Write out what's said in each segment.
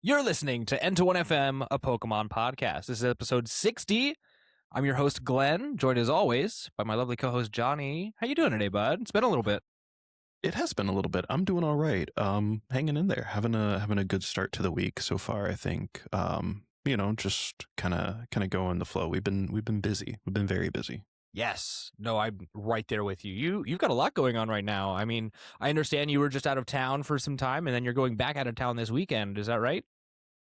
You're listening to N21FM, a Pokemon podcast. This is episode 60. I'm your host, Glenn, joined as always by my lovely co-host, Johnny. How you doing today, bud? It's been a little bit. It has been a little bit. I'm doing all right. Hanging in there, having a good start to the week so far. I think. Just kind of going the flow. We've been busy. We've been very busy. Yes. No, I'm right there with you. You've got a lot going on right now. I mean, I understand you were just out of town for some time, and then you're going back out of town this weekend. Is that right?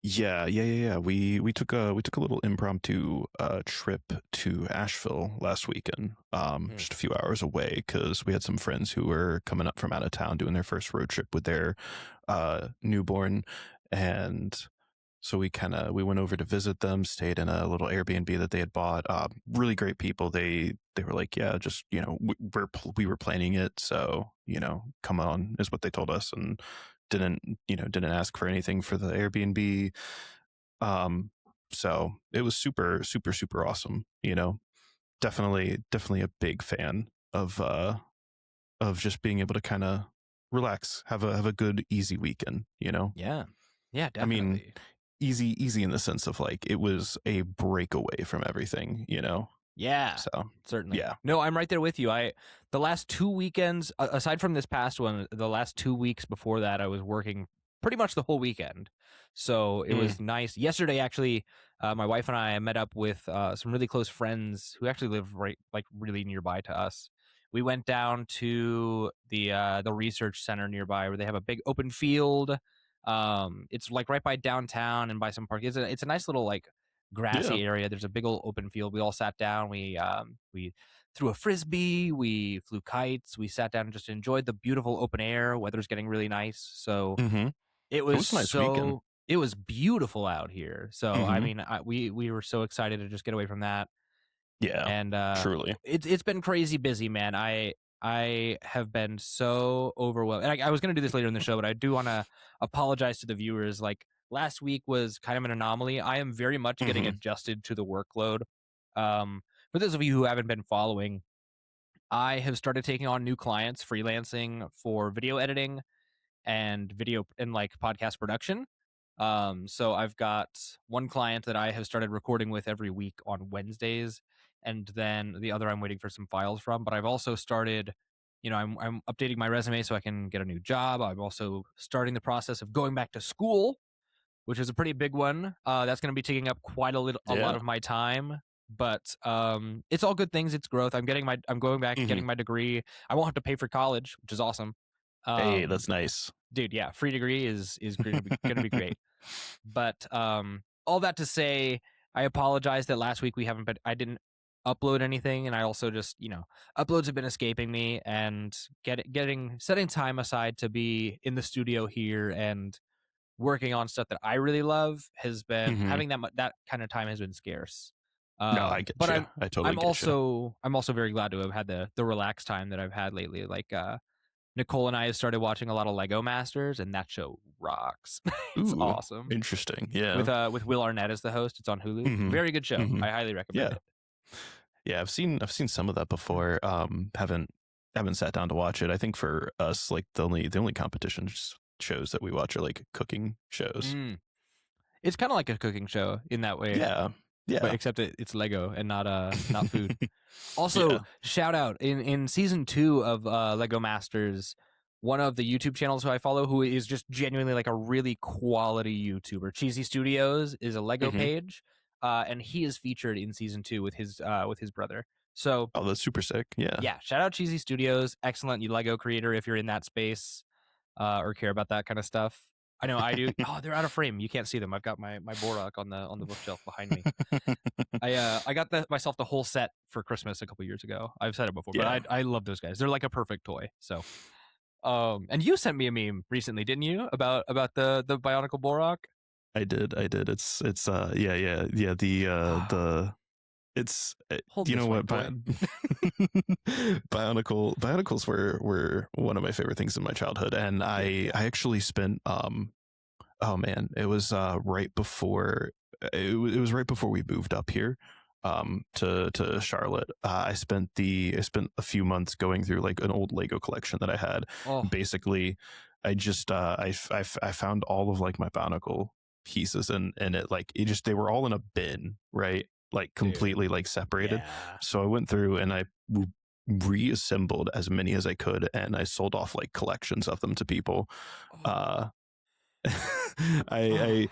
Yeah. We took a little impromptu trip to Asheville last weekend. Just a few hours away because we had some friends who were coming up from out of town doing their first road trip with their newborn, and so we went over to visit them. Stayed in a little Airbnb that they had bought. Really great people. They were like, yeah, just we were planning it, so come on is what they told us, and didn't ask for anything for the Airbnb. So it was super awesome. Definitely a big fan of just being able to kind of relax, have a good easy weekend. Yeah, definitely. I mean, easy in the sense of like it was a breakaway from everything. Yeah, So certainly. yeah. No, I'm right there with you. The last 2 weekends, aside from this past one, the last 2 weeks before that, I was working pretty much the whole weekend. So it was nice. Yesterday, actually, my wife and I met up with some really close friends who actually live really nearby to us. We went down to the research center nearby where they have a big open field. It's like right by downtown and by some park. It's a nice little like grassy area. There's a big old open field. We all sat down. We threw a frisbee. We flew kites. We sat down and just enjoyed the beautiful open air. Weather's getting really nice, so it was a nice weekend. It was beautiful out here. So I mean, we were so excited to just get away from that. Yeah, and truly, it's been crazy busy, man. I have been so overwhelmed, and I was going to do this later in the show, but I do want to apologize to the viewers. Like last week was kind of an anomaly. I am very much getting adjusted to the workload. For those of you who haven't been following, I have started taking on new clients, freelancing for video editing and video and like podcast production. So I've got one client that I have started recording with every week on Wednesdays, and then the other I'm waiting for some files from. But I've also started, I'm updating my resume so I can get a new job. I'm also starting the process of going back to school, which is a pretty big one. That's going to be taking up quite a lot of my time. But it's all good things. It's growth. I'm going back, getting my degree. I won't have to pay for college, which is awesome. Hey, that's nice, dude. Yeah, free degree is going to be great. But all that to say, I apologize that last week I didn't upload anything, and I also just uploads have been escaping me, and setting time aside to be in the studio here and working on stuff that I really love has been having that kind of time has been scarce. No, I get you. I totally get you. I'm also very glad to have had the relaxed time that I've had lately. Like Nicole and I have started watching a lot of Lego Masters, and that show rocks. It's awesome. Interesting. Yeah. With Will Arnett as the host. It's on Hulu. Very good show. I highly recommend it. Yeah, I've seen some of that before. Haven't sat down to watch it. I think for us, like the only competition shows that we watch are like cooking shows. It's kind of like a cooking show in that way. Yeah. But except it's Lego and not food. Also, shout out in season 2 of Lego Masters, one of the YouTube channels who I follow, who is just genuinely like a really quality YouTuber, Cheesy Studios, is a Lego page, and he is featured in season 2 with his brother. So that's super sick. Yeah. Shout out Cheesy Studios, excellent Lego creator if you're in that space or care about that kind of stuff. I know I do. Oh, they're out of frame. You can't see them. I've got my Borak on the bookshelf behind me. I got myself the whole set for Christmas a couple years ago. I've said it before, but I love those guys. They're like a perfect toy. So, and you sent me a meme recently, didn't you? About the Bionicle Borak? I did. It's the it's you know what Bionicles were one of my favorite things in my childhood, and I actually spent oh man, it was right before right before we moved up here to Charlotte. I spent a few months going through like an old Lego collection that I had. Basically I just I found all of like my Bionicle pieces, and it like it just they were all in a bin, right? Like completely Dude. like separated. Yeah. So I went through and I reassembled as many as I could, and I sold off like collections of them to people. Uh, I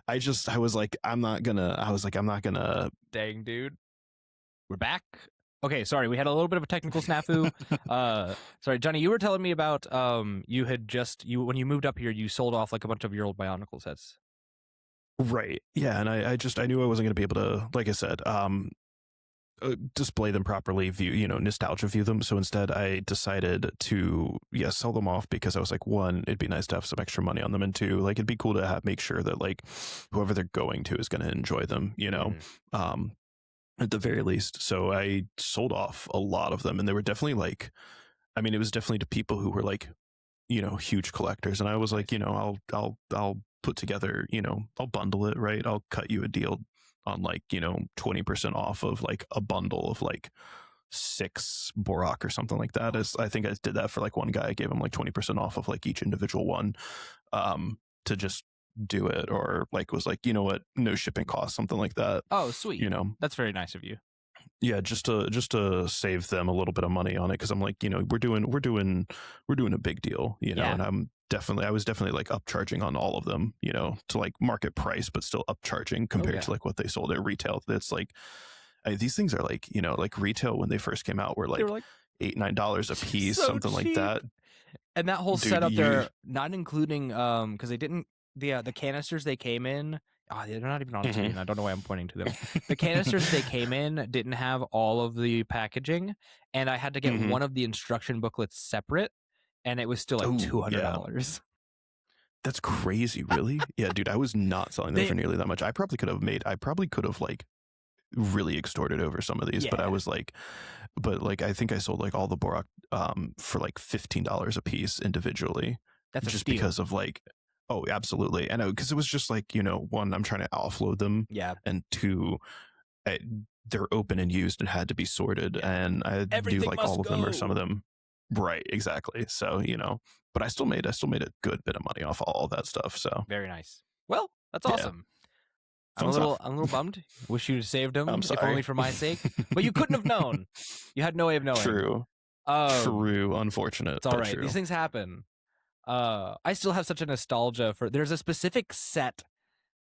I was like, I'm not gonna. Dang, dude. We're back. Okay, sorry, we had a little bit of a technical snafu. Sorry, Johnny, you were telling me about you had just when you moved up here, you sold off like a bunch of your old Bionicle sets. Right. Yeah, and I knew I wasn't gonna be able to, like I said, display them properly, nostalgia view them. So instead I decided to sell them off, because I was like, one, it'd be nice to have some extra money on them, and two, like it'd be cool to make sure that like whoever they're going to is going to enjoy them, at the very least. So I sold off a lot of them, and they were definitely like, I mean, it was definitely to people who were like, huge collectors. And I was like, I'll put together, I'll bundle it, right? I'll cut you a deal on like, 20% off of like a bundle of like 6 Borak or something like that. I think I did that for like one guy. I gave him like 20% off of like each individual one, to just do it, or like was like, what, no shipping costs, something like that. Oh, sweet. That's very nice of you. Yeah, just to save them a little bit of money on it, because I'm like, we're doing a big deal, and I was definitely like upcharging on all of them, to like market price, but still upcharging compared to like what they sold at retail. That's like, these things are like, like retail when they first came out were like $8-9 a piece, so something cheap. like that. And that whole setup there, not including because they didn't the canisters they came in. Oh, they're not even on screen. I don't know why I'm pointing to them. The canisters they came in didn't have all of the packaging, and I had to get one of the instruction booklets separate, and it was still like $200. That's crazy, really? Yeah, dude, I was not selling them for nearly that much. I probably could have like really extorted over some of these, but I was like, I think I sold like all the Borak for like $15 a piece individually. That's just steal. Because of like, oh, absolutely. And because it was just like, one, I'm trying to offload them. Yeah. And two, they're open and used and had to be sorted. And I do like all of them or some of them. Right, exactly. So, but I still made a good bit of money off all that stuff. So very nice. Well, that's awesome. I'm a little bummed. Wish you'd saved him, if only for my sake. But you couldn't have known. You had no way of knowing. True. True. Unfortunate. It's all right. True. These things happen. I still have such a nostalgia for. There's a specific set,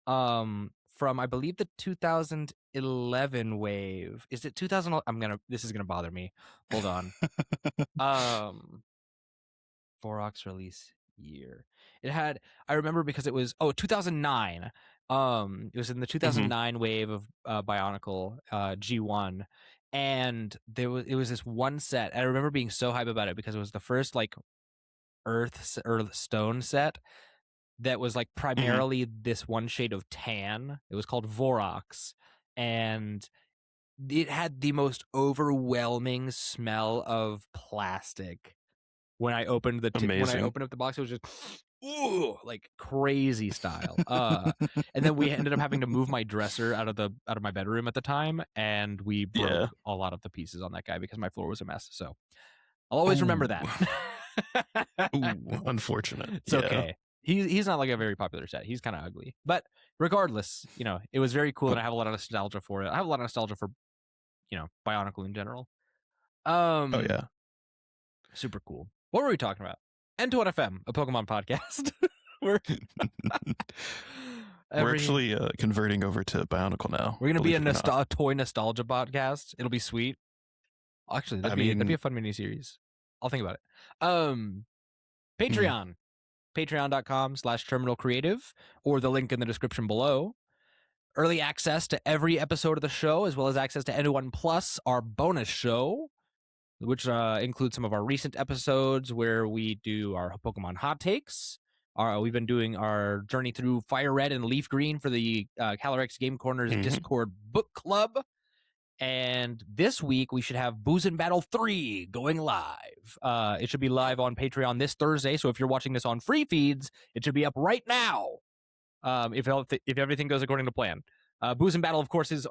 from I believe the 2011 wave. Is it 2000? This is gonna bother me. Hold on. Borak's release year. It had. I remember because it was 2009. It was in the 2009 wave of Bionicle G1, and it was this one set. I remember being so hype about it because it was the first like Earth Stone set that was like primarily this one shade of tan. It was called Vorox, and it had the most overwhelming smell of plastic. When I opened up the box, it was just ooh, like crazy style. And then we ended up having to move my dresser out of my bedroom at the time, and we broke a lot of the pieces on that guy because my floor was a mess. So I'll always remember that. Ooh, unfortunate. It's okay. He's not like a very popular set. He's kind of ugly, but regardless, it was very cool, and I have a lot of nostalgia for it. I have a lot of nostalgia for, Bionicle in general. Oh yeah, super cool. What were we talking about? N21FM, a Pokemon podcast. We're actually converting over to Bionicle now. We're gonna be a toy nostalgia podcast. It'll be sweet. Actually, that'd be a fun mini series. I'll think about it. Patreon. Patreon.com/terminalcreative, or the link in the description below. Early access to every episode of the show, as well as access to N1 Plus, our bonus show, which includes some of our recent episodes where we do our Pokemon hot takes. We've been doing our journey through Fire Red and Leaf Green for the Calyrex Game Corners Discord book club. And this week, we should have Booze and Battle 3 going live. It should be live on Patreon this Thursday, so if you're watching this on free feeds, it should be up right now, if everything goes according to plan. Booze and Battle, of course, it's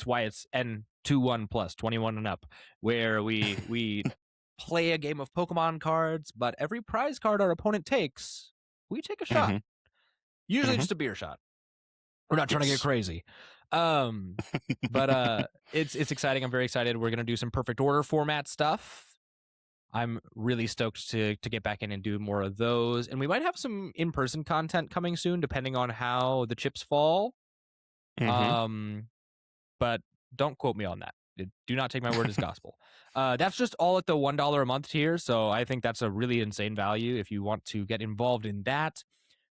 why it's N21 plus, 21 and up, where we play a game of Pokemon cards, but every prize card our opponent takes, we take a shot. Usually just a beer shot. We're not trying to get crazy. But it's exciting. I'm very excited. We're gonna do some perfect order format stuff. I'm really stoked to get back in and do more of those. And we might have some in-person content coming soon, depending on how the chips fall. But don't quote me on that. Do not take my word as gospel. That's just all at the $1 a month tier. So I think that's a really insane value. If you want to get involved in that,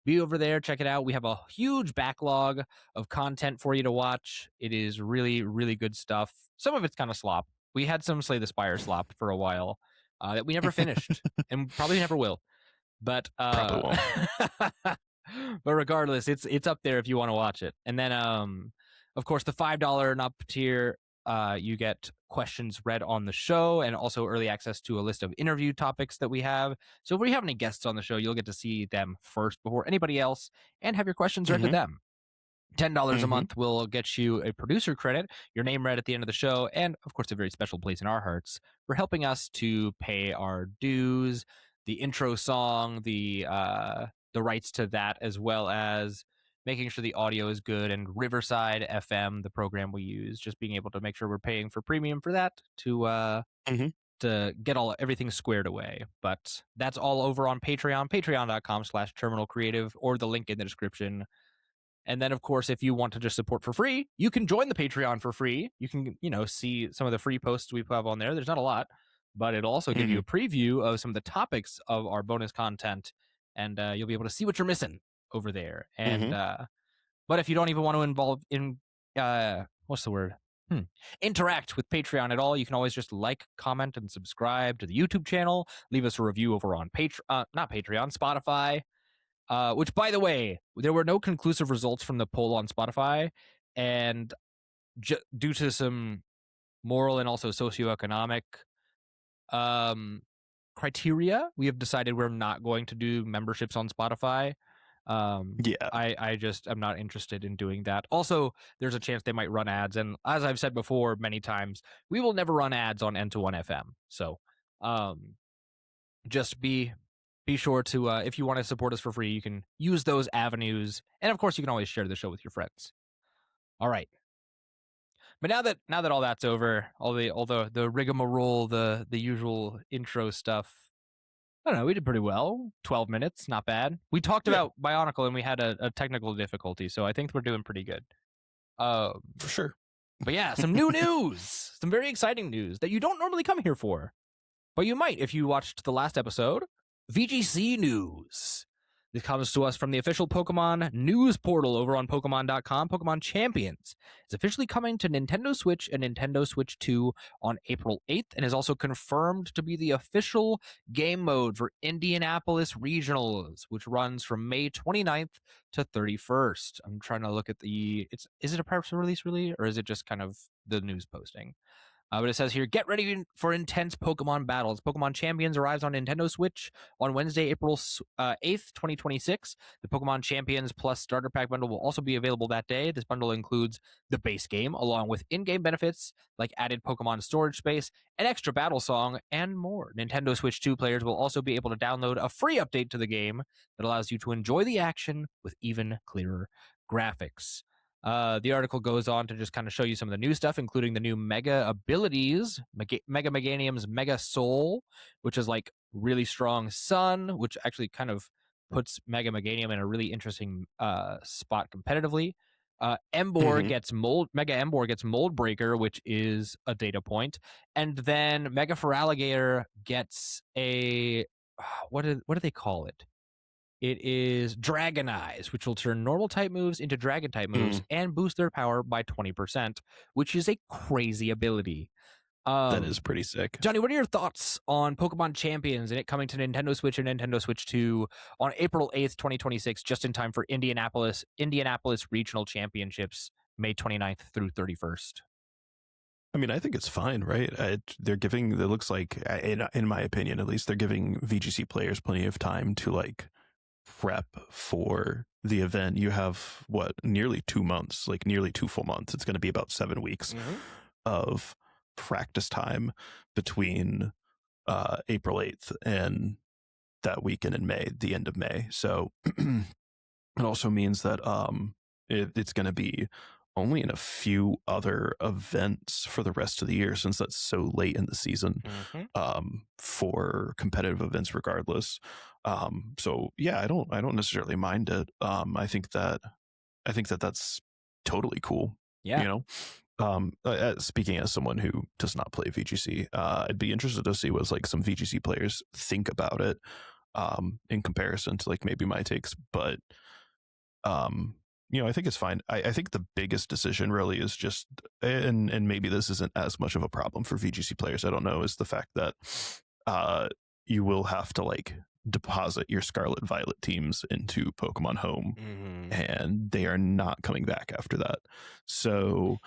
be over there, check it out. We have a huge backlog of content for you to watch. It is really, really good stuff. Some of it's kind of slop. We had some Slay the Spire slop for a while that we never finished and probably never will. But Probably won't. but regardless, it's up there if you want to watch it. And then of course the $5 and up tier, you get questions read on the show and also early access to a list of interview topics that we have. So if we have any guests on the show, you'll get to see them first before anybody else and have your questions read to them. $10 a month will get you a producer credit, your name read at the end of the show, and of course a very special place in our hearts for helping us to pay our dues, the intro song, the rights to that, as well as making sure the audio is good, and Riverside FM, the program we use, just being able to make sure we're paying for premium for that to get everything squared away. But that's all over on Patreon, patreon.com/terminalcreative, or the link in the description. And then, of course, if you want to just support for free, you can join the Patreon for free. You can, see some of the free posts we have on there. There's not a lot, but it'll also give you a preview of some of the topics of our bonus content, and you'll be able to see what you're missing over there. And but if you don't even want to interact with Patreon at all, you can always just like, comment, and subscribe to the YouTube channel. Leave us a review over on Spotify. Which, by the way, there were no conclusive results from the poll on Spotify, and due to some moral and also socioeconomic criteria, we have decided we're not going to do memberships on Spotify. I'm not interested in doing that. Also, there's a chance they might run ads, and as I've said before many times, we will never run ads on N21FM. So, just be sure to, if you want to support us for free, you can use those avenues. And of course, you can always share the show with your friends. All right. But now that all that's over, all the rigmarole, the usual intro stuff, I don't know, we did pretty well. 12 minutes, not bad. We talked about Bionicle and we had a technical difficulty, so I think we're doing pretty good. For sure. But yeah, some new news. Some very exciting news that you don't normally come here for. But you might if you watched the last episode. VGC news. This comes to us from the official Pokemon news portal over on Pokemon.com. Pokemon Champions is officially coming to Nintendo Switch and Nintendo Switch 2 on April 8th and is also confirmed to be the official game mode for Indianapolis Regionals, which runs from May 29th to 31st. I'm trying to look at is it a press release really, or is it just kind of the news posting? But it says here, get ready for intense Pokemon battles. Pokemon Champions arrives on Nintendo Switch on Wednesday, April 8th, 2026. The Pokemon Champions Plus Starter Pack bundle will also be available that day. This bundle includes the base game, along with in-game benefits like added Pokemon storage space, an extra battle song, and more. Nintendo Switch 2 players will also be able to download a free update to the game that allows you to enjoy the action with even clearer graphics. The article goes on to just kind of show you some of the new stuff, including the new Mega abilities, Mega Meganium's Mega Soul, which is like really strong Sun, which actually kind of puts Mega Meganium in a really interesting spot competitively. Emboar gets Mega Emboar gets Mold Breaker, which is a data point, and then Mega Feraligatr gets a what do they call it? It is Dragon Eyes, which will turn normal type moves into dragon type moves and boost their power by 20%, which is a crazy ability. That is pretty sick. Johnny, what are your thoughts on Pokemon Champions and it coming to Nintendo Switch and Nintendo Switch 2 on April 8th, 2026, just in time for Indianapolis Regional Championships, May 29th through 31st? I mean, I think it's fine, right? They're giving, it looks like, in my opinion at least, they're giving VGC players plenty of time to like prep for the event. You have nearly 2 months, like nearly 2 full months. It's going to be about 7 weeks of practice time between April 8th and that weekend in May, the end of May. So It also means that it's going to be only in a few other events for the rest of the year, since that's so late in the season, Mm-hmm. for competitive events regardless. So yeah, I don't necessarily mind it. I think that that's totally cool. Yeah. You know, speaking as someone who does not play VGC, I'd be interested to see what like some VGC players think about it, in comparison to like maybe my takes. But um, I think it's fine. I think the biggest decision really is just, and maybe this isn't as much of a problem for VGC players, I don't know, is the fact that uh, you will have to like deposit your Scarlet Violet teams into Pokemon Home, Mm-hmm. and they are not coming back after that. So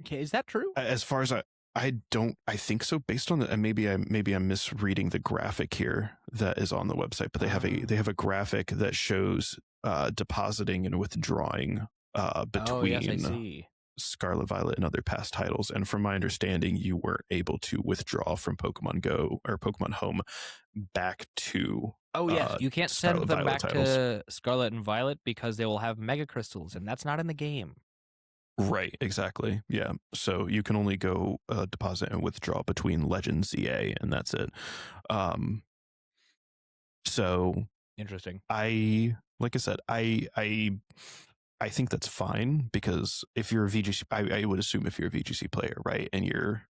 Okay, is that true? as far as I think so, based on the, and maybe I'm misreading the graphic here that is on the website, but they have a graphic that shows depositing and withdrawing Oh, yes, I between see. Scarlet Violet and other past titles. And from my understanding, you weren't able to withdraw from Pokemon Go or Pokemon Home back to Oh, yes, you can't Scarlet send them Violet back titles. to Scarlet and Violet because they will have Mega Crystals, and that's not in the game. Right, exactly. Yeah. So you can only go deposit and withdraw between Legend ZA, and that's it. Um, so Interesting. like I said, I think that's fine, because if you're a VGC, I would assume if you're a VGC player, right, and you're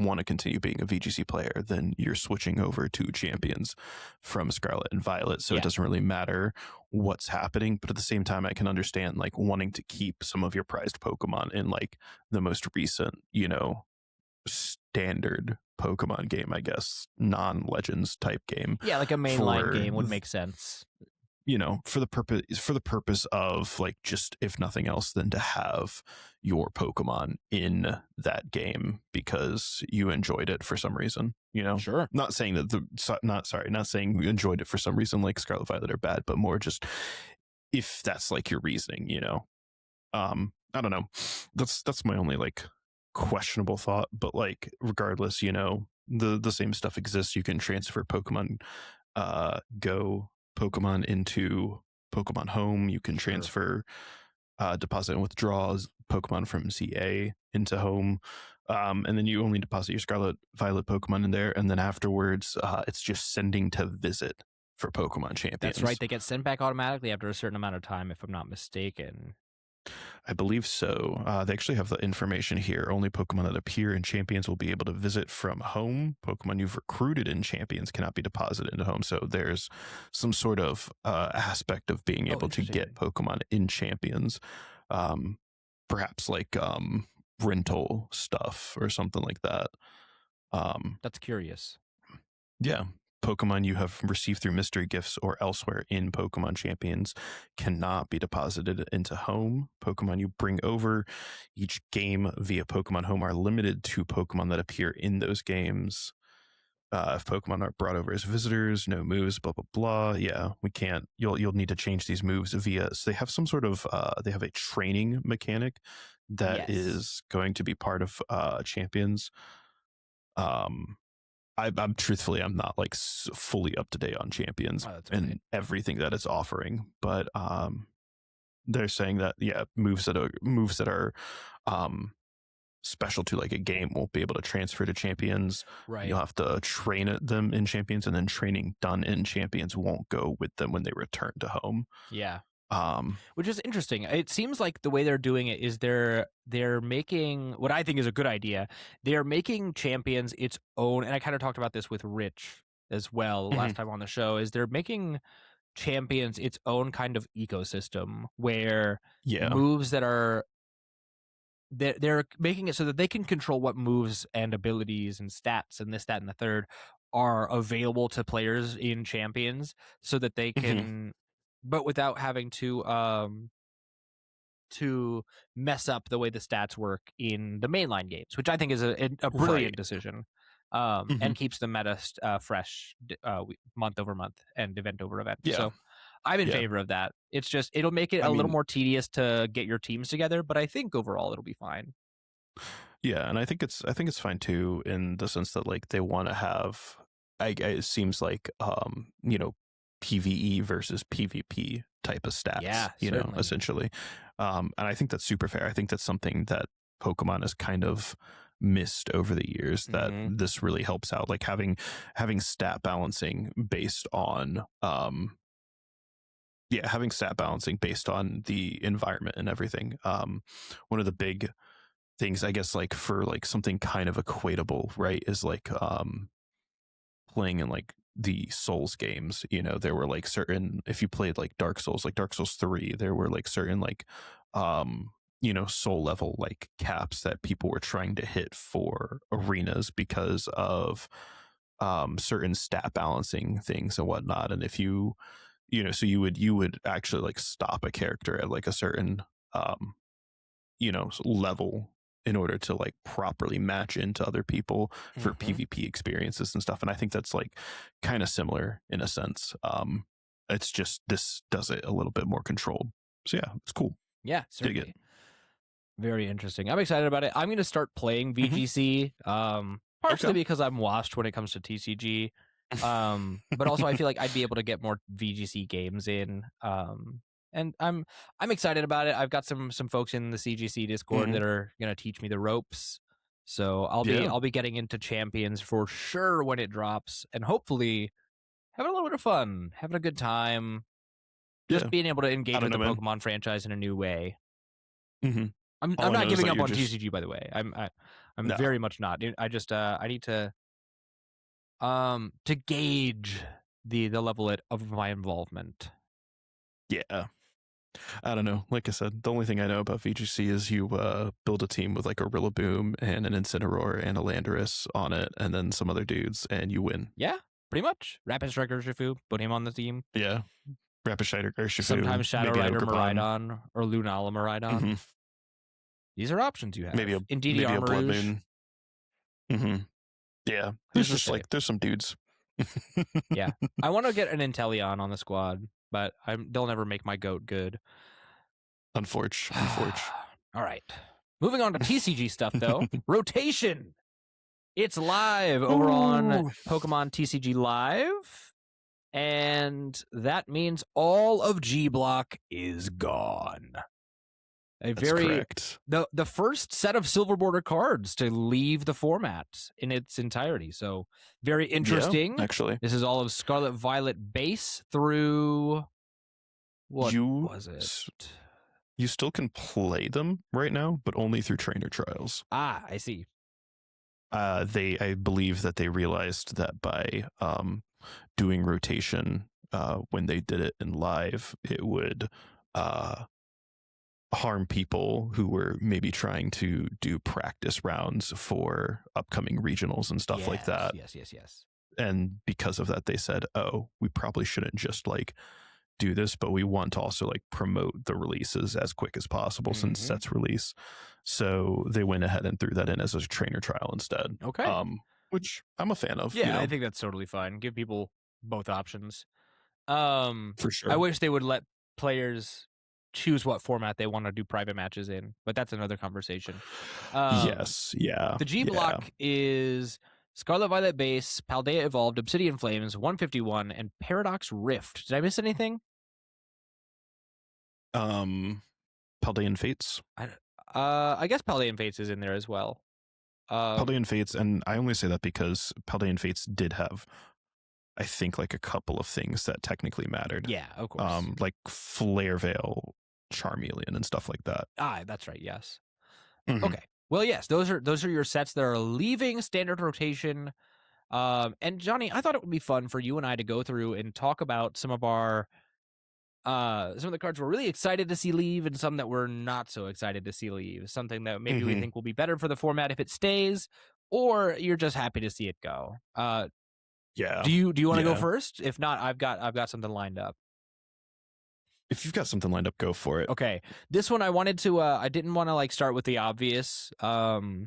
want to continue being a VGC player, then you're switching over to champions from Scarlet and Violet. So Yeah. it doesn't really matter what's happening. But at the same time, I can understand like wanting to keep some of your prized Pokemon in like the most recent, standard Pokemon game, I guess, non-Legends type game, Yeah, like a mainline for game would make sense. for the purpose of like, just if nothing else, than to have your Pokemon in that game because you enjoyed it for some reason. Sure. Not saying that not saying you enjoyed it for some reason like Scarlet Violet are bad, but more just if that's like your reasoning. I don't know. That's my only like questionable thought, but like regardless, the same stuff exists. You can transfer Pokemon Go Pokemon into Pokemon Home. You can Sure. transfer deposit and withdraws Pokemon from ZA into Home. And then you only deposit your Scarlet Violet Pokemon in there, and then afterwards it's just sending to visit for Pokemon Champions. That's right. They get sent back automatically after a certain amount of time, if I'm not mistaken. I believe so. They actually have the information here. Only Pokemon that appear in Champions will be able to visit from Home. Pokemon you've recruited in Champions cannot be deposited into Home. So there's some sort of aspect of being able to get Pokemon in Champions. Perhaps like rental stuff or something like that. That's curious. Yeah. Pokemon you have received through mystery gifts or elsewhere in Pokemon Champions cannot be deposited into Home. Pokemon you bring over each game via Pokemon Home are limited to Pokemon that appear in those games. If Pokemon are brought over as visitors, no moves, blah blah blah. Yeah, we can't. You'll need to change these moves via. So they have some sort of. They have a training mechanic that is going to be part of Champions. I'm truthfully, I'm not like fully up to date on Champions and everything that it's offering, but they're saying that moves that are special to like a game won't be able to transfer to Champions. Right. You'll have to train them in Champions, and then training done in Champions won't go with them when they return to Home. Yeah. Which is interesting. It seems like the way they're doing it is they're making what I think is a good idea. They're making Champions its own, and I kind of talked about this with Rich as well last time on the show, is they're making Champions its own kind of ecosystem where moves that are they're making it so that they can control what moves and abilities and stats and this, that, and the third are available to players in Champions, so that they can but without having to mess up the way the stats work in the mainline games, which I think is a brilliant decision, and keeps the meta fresh month over month and event over event. Yeah. So I'm in favor of that. It's just it'll make it a little more tedious to get your teams together, but I think overall it'll be fine. Yeah, and I think it's fine too, in the sense that like they want to have. It seems like PvE versus PvP type of stats, Yeah, you know, certainly. essentially. And I think that's super fair. I think that's something that Pokemon has kind of missed over the years, that this really helps out, like having stat balancing based on having stat balancing based on the environment and everything. One of the big things, I guess, like for like something kind of equatable, right, is like playing in like the Souls games. You know, there were like certain, if you played like Dark Souls, like Dark Souls 3, there were like certain like you know, soul level like caps that people were trying to hit for arenas because of certain stat balancing things and whatnot. And if you know, so you would actually like stop a character at like a certain you know, level in order to like properly match into other people for PvP experiences and stuff. And I think that's like kind of similar in a sense. It's just this does it a little bit more controlled. So yeah, it's cool. Yeah, Dig certainly. it. Very interesting. I'm excited about it. I'm going to start playing VGC, partially Okay. because I'm washed when it comes to TCG, but also I feel like I'd be able to get more VGC games in. And I'm excited about it. I've got some folks in the CGC Discord that are going to teach me the ropes. So I'll be getting into Champions for sure when it drops, and hopefully having a little bit of fun, having a good time, just being able to engage with the Pokemon franchise in a new way. I'm not giving up on TCG, by the way. I'm very much not. I just I need to gauge the level of my involvement. Yeah. I don't know. Like I said, the only thing I know about VGC is you build a team with like a Rillaboom and an Incineroar and a Landorus on it, and then some other dudes, and you win. Yeah, pretty much. Rapid Strike Urshifu, put him on the team. Yeah. Rapid Strike Urshifu. Sometimes Shadow Rider Miraidon or Lunala Miraidon. These are options you have. Maybe a Blood Moon. Yeah. There's just like, there's some dudes. Yeah. I want to get an Inteleon on the squad, but they'll never make my goat good. Unfortunate. All right. Moving on to TCG stuff, though. Rotation. It's live over on Pokemon TCG Live. And that means all of G Block is gone. That's correct. The first set of silver border cards to leave the format in its entirety. So very interesting. Yeah, actually, this is all of Scarlet Violet base through what was it? You still can play them right now, but only through trainer trials. Ah, I see. I believe that they realized that by doing rotation when they did it in live, it would harm people who were maybe trying to do practice rounds for upcoming regionals and stuff like that. Yes. And because of that, they said, oh, we probably shouldn't just like do this, but we want to also like promote the releases as quick as possible since sets release. So they went ahead and threw that in as a trainer trial instead. Okay. Which I'm a fan of. Yeah, you know? I think that's totally fine. Give people both options. For sure. I wish they would let players choose what format they want to do private matches in, but that's another conversation. Yes, yeah. The G block is Scarlet Violet base, Paldea Evolved, Obsidian Flames, 151, and Paradox Rift. Did I miss anything? Paldean Fates. I guess Paldean Fates is in there as well. Paldean Fates, and I only say that because Paldean Fates did have, I think, like a couple of things that technically mattered. Yeah, of course. Like Flare Veil, Charmeleon, and stuff like that. Ah, that's right. Yes. Okay. Well, yes, those are your sets that are leaving standard rotation. And Johnny, I thought it would be fun for you and I to go through and talk about some of the cards we're really excited to see leave and some that we're not so excited to see leave. Something that maybe we think will be better for the format if it stays, or you're just happy to see it go. Yeah. Do you want to go first? If not, I've got something lined up. If you've got something lined up, go for it. Okay. This one I wanted to I didn't want to like start with the obvious. But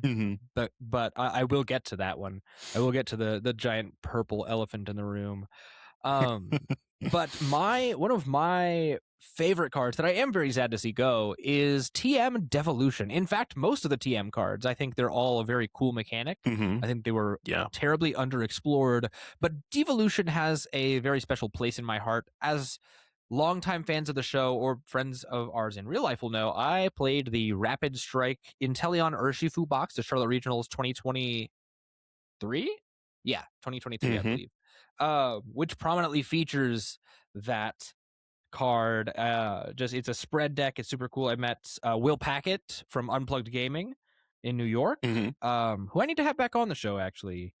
I will get to that one. I will get to the giant purple elephant in the room. But one of my favorite cards that I am very sad to see go is TM Devolution. In fact, most of the TM cards, I think they're all a very cool mechanic. I think they were terribly underexplored, but Devolution has a very special place in my heart. As longtime fans of the show or friends of ours in real life will know, I played the Rapid Strike Inteleon Urshifu box, the Charlotte Regionals 2023? Yeah, 2023, I believe. Which prominently features that card. It's a spread deck. It's super cool. I met Will Packett from Unplugged Gaming in New York, who I need to have back on the show actually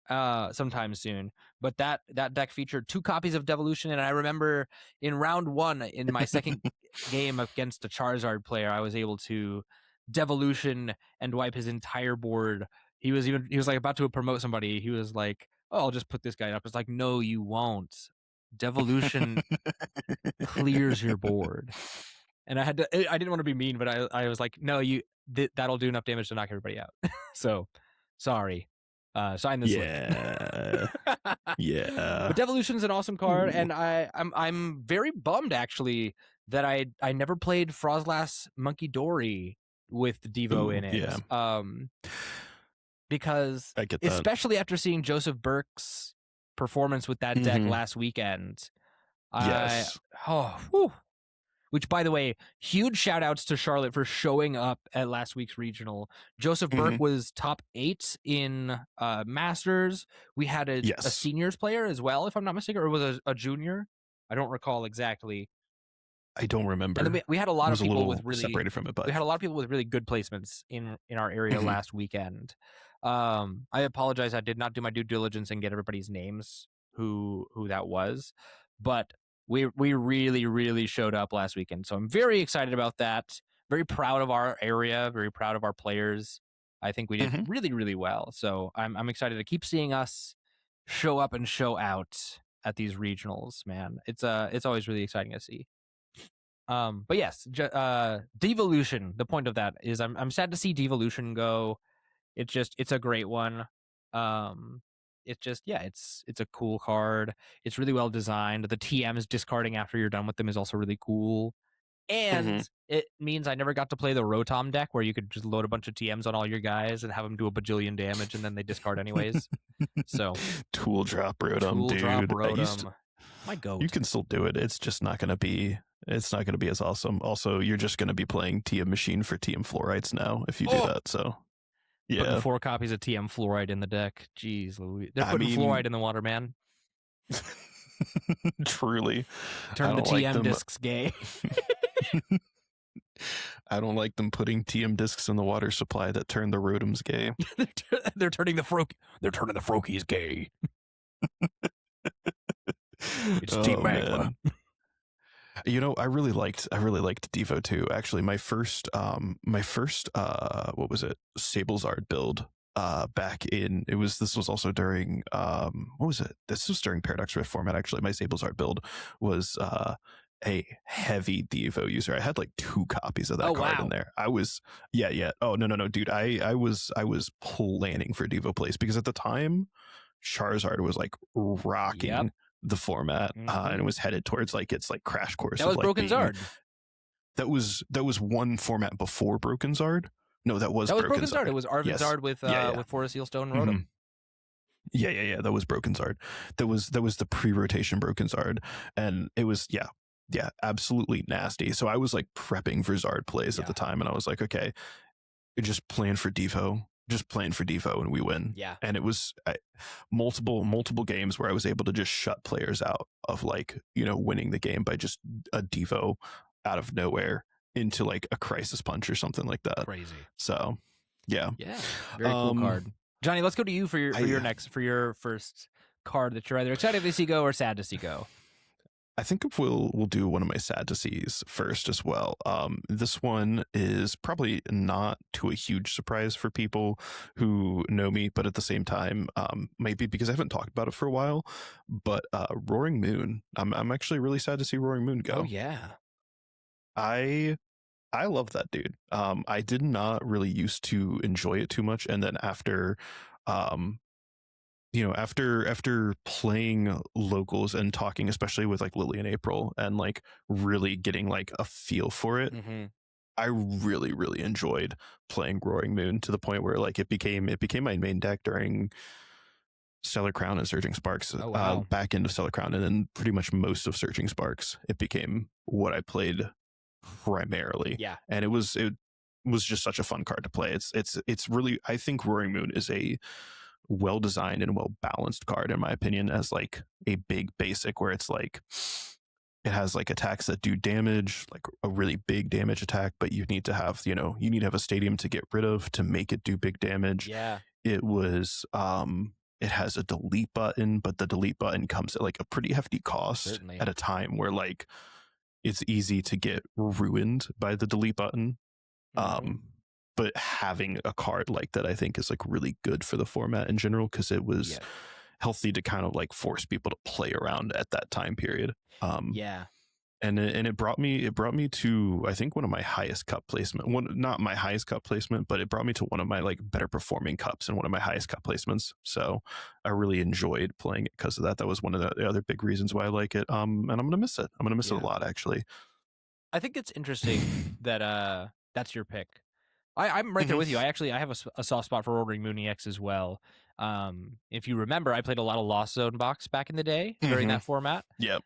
sometime soon. But that deck featured 2 copies of Devolution, and I remember in round 1 in my second game against a Charizard player, I was able to Devolution and wipe his entire board. He was like about to promote somebody. He was like, "Oh, I'll just put this guy up." It's like, "No, you won't. Devolution clears your board." And I didn't want to be mean, but I was like, "No, that'll do enough damage to knock everybody out." So, sorry. Sign this link. Yeah. But Devolution's an awesome card, and I'm very bummed actually that I never played Frostlass Monkey Dory with Devo in it. Yeah. Because I get that. Especially after seeing Joseph Burke's performance with that deck last weekend. Yes. Which, by the way, huge shout outs to Charlotte for showing up at last week's regional. Joseph Burke was top 8 in Masters. We had a seniors player as well, if I'm not mistaken, or was it a junior? I don't recall exactly. I don't remember. And then we had a lot of people with really separated from it, but we had a lot of people with really good placements in our area last weekend. I apologize, I did not do my due diligence and get everybody's names who that was, but we really, really showed up last weekend. So I'm very excited about that. Very proud of our area. Very proud of our players. I think we did really, really well. So I'm excited to keep seeing us show up and show out at these regionals, man. It's always really exciting to see. But yes, Devolution. The point of that is I'm sad to see Devolution go. It's a great one. It's a cool card. It's really well designed. The TMs discarding after you're done with them is also really cool. And it means I never got to play the Rotom deck where you could just load a bunch of TMs on all your guys and have them do a bajillion damage and then they discard anyways. So Tool drop Rotom, dude. Drop Rotom. My goat. You can still do it. It's just not going to be. It's not going to be as awesome. Also, you're just going to be playing TM Machine for TM Fluorites now if you do that. So, yeah. Putting 4 copies of TM Fluorite in the deck. Jeez, Louis. They're putting fluoride in the water, man. Truly. Turn the TM discs gay. I don't like them putting TM discs in the water supply that turn the Rotoms gay. They're turning the Froakies gay. It's Team Magma. You know, I really liked Devo too. Actually, my first what was it? Sablezard build back in this was also during what was it? This was during Paradox Rift format actually. My Sablezard build was a heavy Devo user. I had like 2 copies of that card in there. I was Oh, no, dude. I was planning for Devo plays because at the time Charizard was like rocking the format and it was headed towards like its like crash course. That was Broken Zard. That was one format before Broken Zard. No, that was Broken Zard. It was Arvin Zard with Forest Sealstone Rotom. Yeah. That was Broken Zard. That was the pre-rotation Broken Zard, and it was absolutely nasty. So I was like prepping for Zard plays at the time, and I was like, okay, just playing for Devo, and we win. Yeah. And it was multiple games where I was able to just shut players out of like, winning the game by just a Devo out of nowhere into like a crisis punch or something like that. Crazy. So, yeah. Yeah. Very cool card. Johnny, let's go to you for your first card that you're either excited to see go or sad to see go. I think we'll do one of my sad to sees first as well. This one is probably not to a huge surprise for people who know me, but at the same time, maybe because I haven't talked about it for a while. But Roaring Moon, I'm actually really sad to see Roaring Moon go. Oh yeah, I love that dude. I did not really used to enjoy it too much, and then after after playing locals and talking, especially with like Lily and April, and like really getting like a feel for it, Mm-hmm. I really, really enjoyed playing Roaring Moon to the point where like it became my main deck during Stellar Crown and Surging Sparks, Oh wow. back into Stellar Crown, and then pretty much most of Surging Sparks. It became what I played primarily, Yeah. and it was just such a fun card to play. It's really, I think Roaring Moon is a well designed and well balanced card in my opinion, as like a big basic where it's like it has like attacks that do damage, like a really big damage attack, but you need to have a stadium to get rid of to make it do big damage. Yeah. It was it has a delete button, but the delete button comes at like a pretty hefty cost. Certainly. At a time where like it's easy to get ruined by the delete button. Mm-hmm. But having a card like that, I think, is like really good for the format in general, because it was healthy to kind of like force people to play around at that time period. Yeah. And it brought me to, I think, one of my highest cup placement. Not my highest cup placement, but it brought me to one of my like better performing cups and one of my highest cup placements. So I really enjoyed playing it because of that. That was one of the other big reasons why I like it. And I'm gonna miss it. I'm gonna miss it a lot, actually. I think it's interesting that that's your pick. I'm right there with you. I have a soft spot for Roaring Moon EX as well. If you remember, I played a lot of Lost Zone box back in the day during that format. Yeah.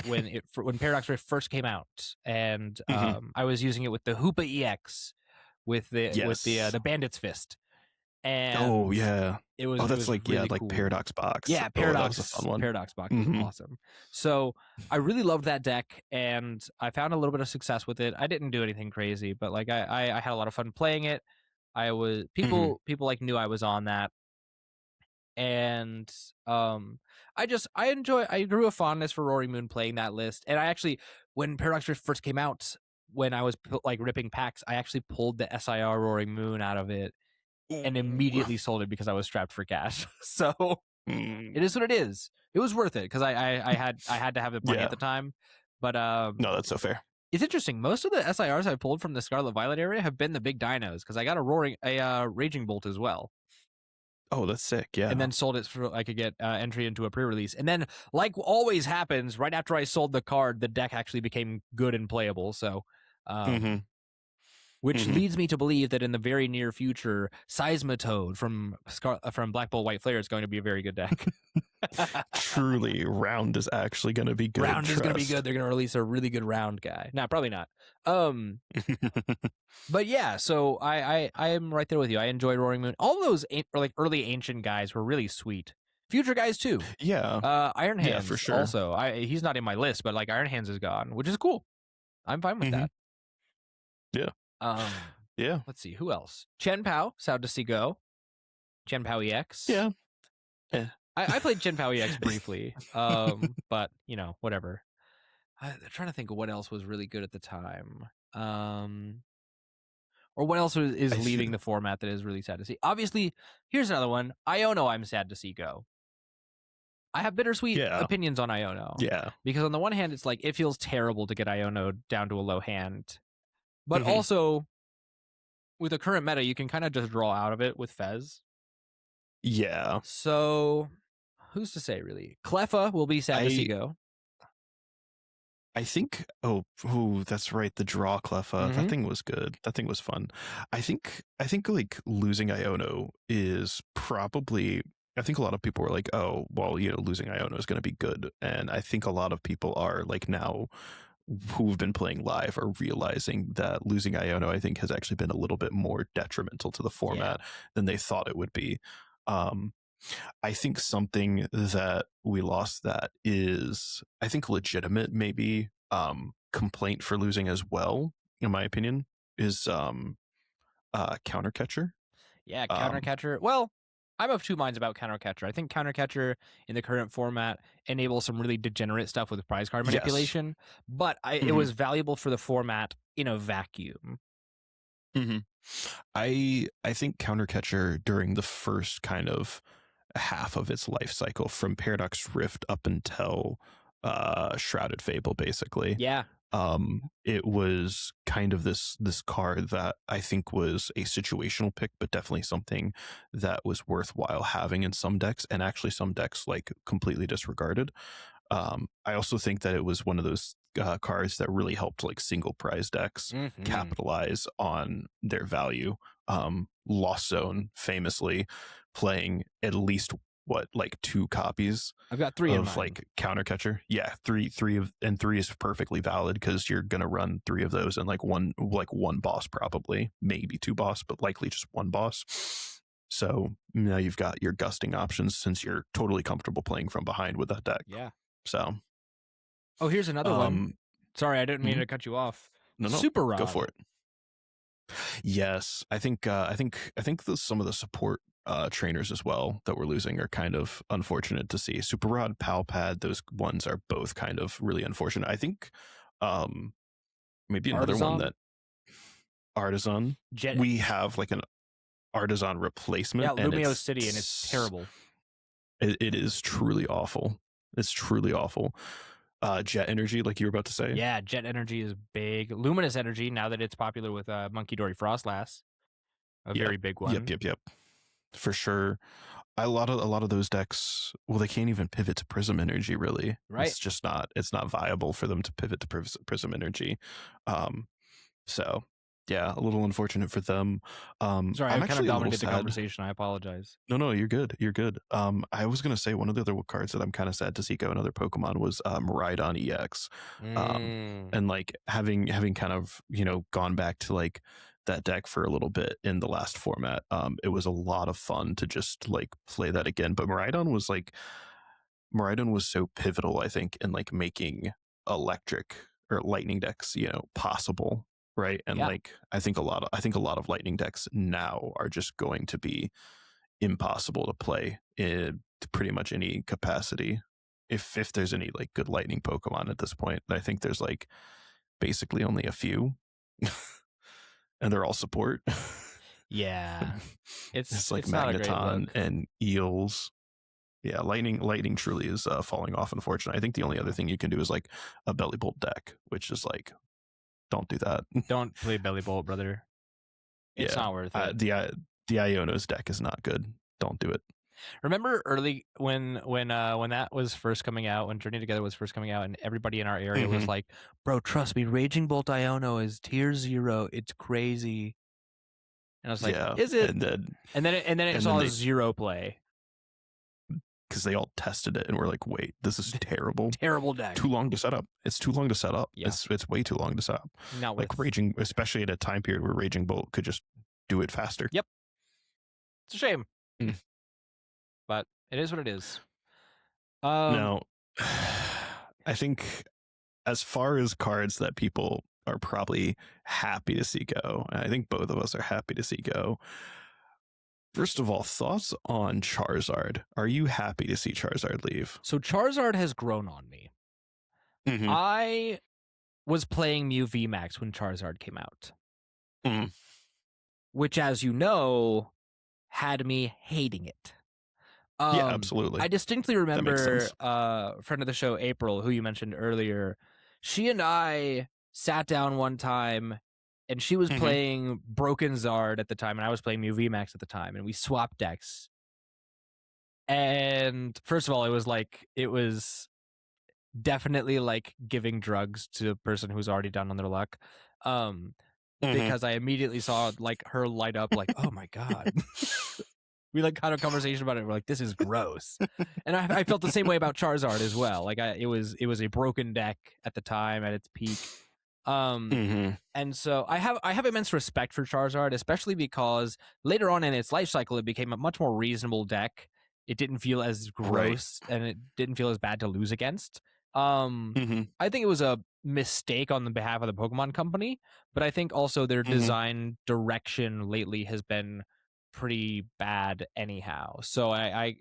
When Paradox Rift first came out, and I was using it with the Hoopa EX with the Bandit's Fist. And it was that's really like cool. Paradox Box. Yeah, Paradox. That was a fun one. Paradox Box was awesome. So I really loved that deck, and I found a little bit of success with it. I didn't do anything crazy, but like I had a lot of fun playing it. I was people like knew I was on that, and I grew a fondness for Roaring Moon playing that list. And I actually, when Paradox Rift first came out, when I was like ripping packs, I actually pulled the SIR Roaring Moon out of it and immediately sold it because I was strapped for cash. So it is what it is. It was worth it because I had to have the money at the time. But no, that's so fair. It's interesting. Most of the SIRs I pulled from the Scarlet Violet area have been the big dinos, because I got a Raging Bolt as well. Oh, that's sick. Yeah. And then sold it so I could get entry into a pre-release. And then, like always happens, right after I sold the card, the deck actually became good and playable. So which leads me to believe that in the very near future, Seismitoad from Black Bolt White Flare is going to be a very good deck. Truly, Round is actually going to be good. Round is going to be good. They're going to release a really good Round guy. No, probably not. But yeah, so I am right there with you. I enjoyed Roaring Moon. All those like early ancient guys were really sweet. Future guys too. Yeah. Iron Hands, yeah, for sure. Also, he's not in my list, but like Iron Hands is gone, which is cool. I'm fine with that. Yeah. Yeah. Let's see, who else? Chen Pao, sad to see go. Chen Pao EX. Yeah. I played Chen Pao EX briefly, but whatever. I'm trying to think of what else was really good at the time, or what else is leaving the format that is really sad to see. Obviously, here's another one. Iono, I'm sad to see go. I have bittersweet opinions on Iono. Yeah. Because on the one hand, it's like it feels terrible to get Iono down to a low hand, but also with the current meta, you can kind of just draw out of it with Fez. Yeah. So who's to say, really? Cleffa will be sad to see go. I think, that's right. The draw Cleffa. That thing was good. That thing was fun. I think like losing Iono is probably, I think a lot of people were like, oh, well, losing Iono is going to be good. And I think a lot of people are like now who've been playing live are realizing that losing Iono, I think, has actually been a little bit more detrimental to the format than they thought it would be. I think something that we lost that is, I think, legitimate, maybe complaint for losing as well, in my opinion, is Countercatcher. Yeah, Countercatcher. Well, I'm of two minds about Countercatcher. I think Countercatcher in the current format enables some really degenerate stuff with prize card manipulation, but it was valuable for the format in a vacuum. I think Countercatcher during the first kind of half of its life cycle, from Paradox Rift up until Shrouded Fable, basically. Yeah. It was kind of this card that I think was a situational pick, but definitely something that was worthwhile having in some decks, and actually some decks like completely disregarded. I also think that it was one of those cards that really helped like single prize decks capitalize on their value. Lost Zone famously playing at least like 2 copies I've got 3 in of mind. like counter catcher. Yeah, three is perfectly valid because you're gonna run 3 of those and like one boss, probably maybe 2 boss, but likely just 1 boss. So now you've got your gusting options since you're totally comfortable playing from behind with that deck. Yeah. So Oh, here's another one. Sorry, I didn't mean to cut you off. No, Super Rod. go for it. Yes, I think some of the support trainers as well that we're losing are kind of unfortunate to see. Super Rod, Pal Pad, those ones are both kind of really unfortunate. I think maybe another one that Artisan. We have like an Artisan replacement. Yeah, Lumio City, and it's terrible. It is truly awful. It's truly awful. Jet Energy, like you were about to say. Yeah, Jet Energy is big. Luminous Energy, now that it's popular with Monkey Dory Frostlass, very big one. Yep. For sure. A lot of those decks, well, they can't even pivot to Prism Energy, really. Right. It's just not viable for them to pivot to Prism Energy. So yeah, a little unfortunate for them. Sorry, I'm I kind of dominated the sad. conversation. I apologize. No, you're good. You're good. I was gonna say one of the other cards that I'm kind of sad to see go in other Pokemon was Miraidon EX. And like having kind of, gone back to like that deck for a little bit in the last format. It was a lot of fun to just like play that again. But Miraidon was so pivotal, I think, in like making electric or lightning decks, possible. Right. And like I think a lot of lightning decks now are just going to be impossible to play in pretty much any capacity. If there's any like good lightning Pokemon at this point, I think there's like basically only a few. And they're all support. Yeah. It's like Magneton and Eels. Yeah, lightning truly is falling off, unfortunately. I think the only other thing you can do is like a Belly Bolt deck, which is like, don't do that. Don't play Belly Bolt, brother. It's not worth it. The Iono's deck is not good. Don't do it. Remember early when that was first coming out, when Journey Together was first coming out, and everybody in our area was like, "Bro, trust me, Raging Bolt Iono is tier 0. It's crazy." And I was like, "Is it?" And then it saw zero play because they all tested it and were like, "Wait, this is terrible. Terrible deck. Too long to set up. It's too long to set up. Yeah. It's way too long to set up. Not like Raging, especially at a time period where Raging Bolt could just do it faster. Yep. It's a shame. But it is what it is. Now, I think as far as cards that people are probably happy to see go, and I think both of us are happy to see go. First of all, thoughts on Charizard. Are you happy to see Charizard leave? So Charizard has grown on me. I was playing Mew VMAX when Charizard came out. Which, as you know, had me hating it. Yeah, absolutely. I distinctly remember a friend of the show, April, who you mentioned earlier. She and I sat down one time, and she was playing Broken Zard at the time, and I was playing Mew VMAX at the time, and we swapped decks. And first of all, it was definitely like giving drugs to a person who's already down on their luck. Because I immediately saw like her light up like, oh my God. We like had a conversation about it. We're like, this is gross. And I felt the same way about Charizard as well. Like it was a broken deck at the time at its peak. And so I have immense respect for Charizard, especially because later on in its life cycle, it became a much more reasonable deck. It didn't feel as gross and it didn't feel as bad to lose against. I think it was a mistake on the behalf of the Pokemon Company, but I think also their design direction lately has been pretty bad anyhow. So I'm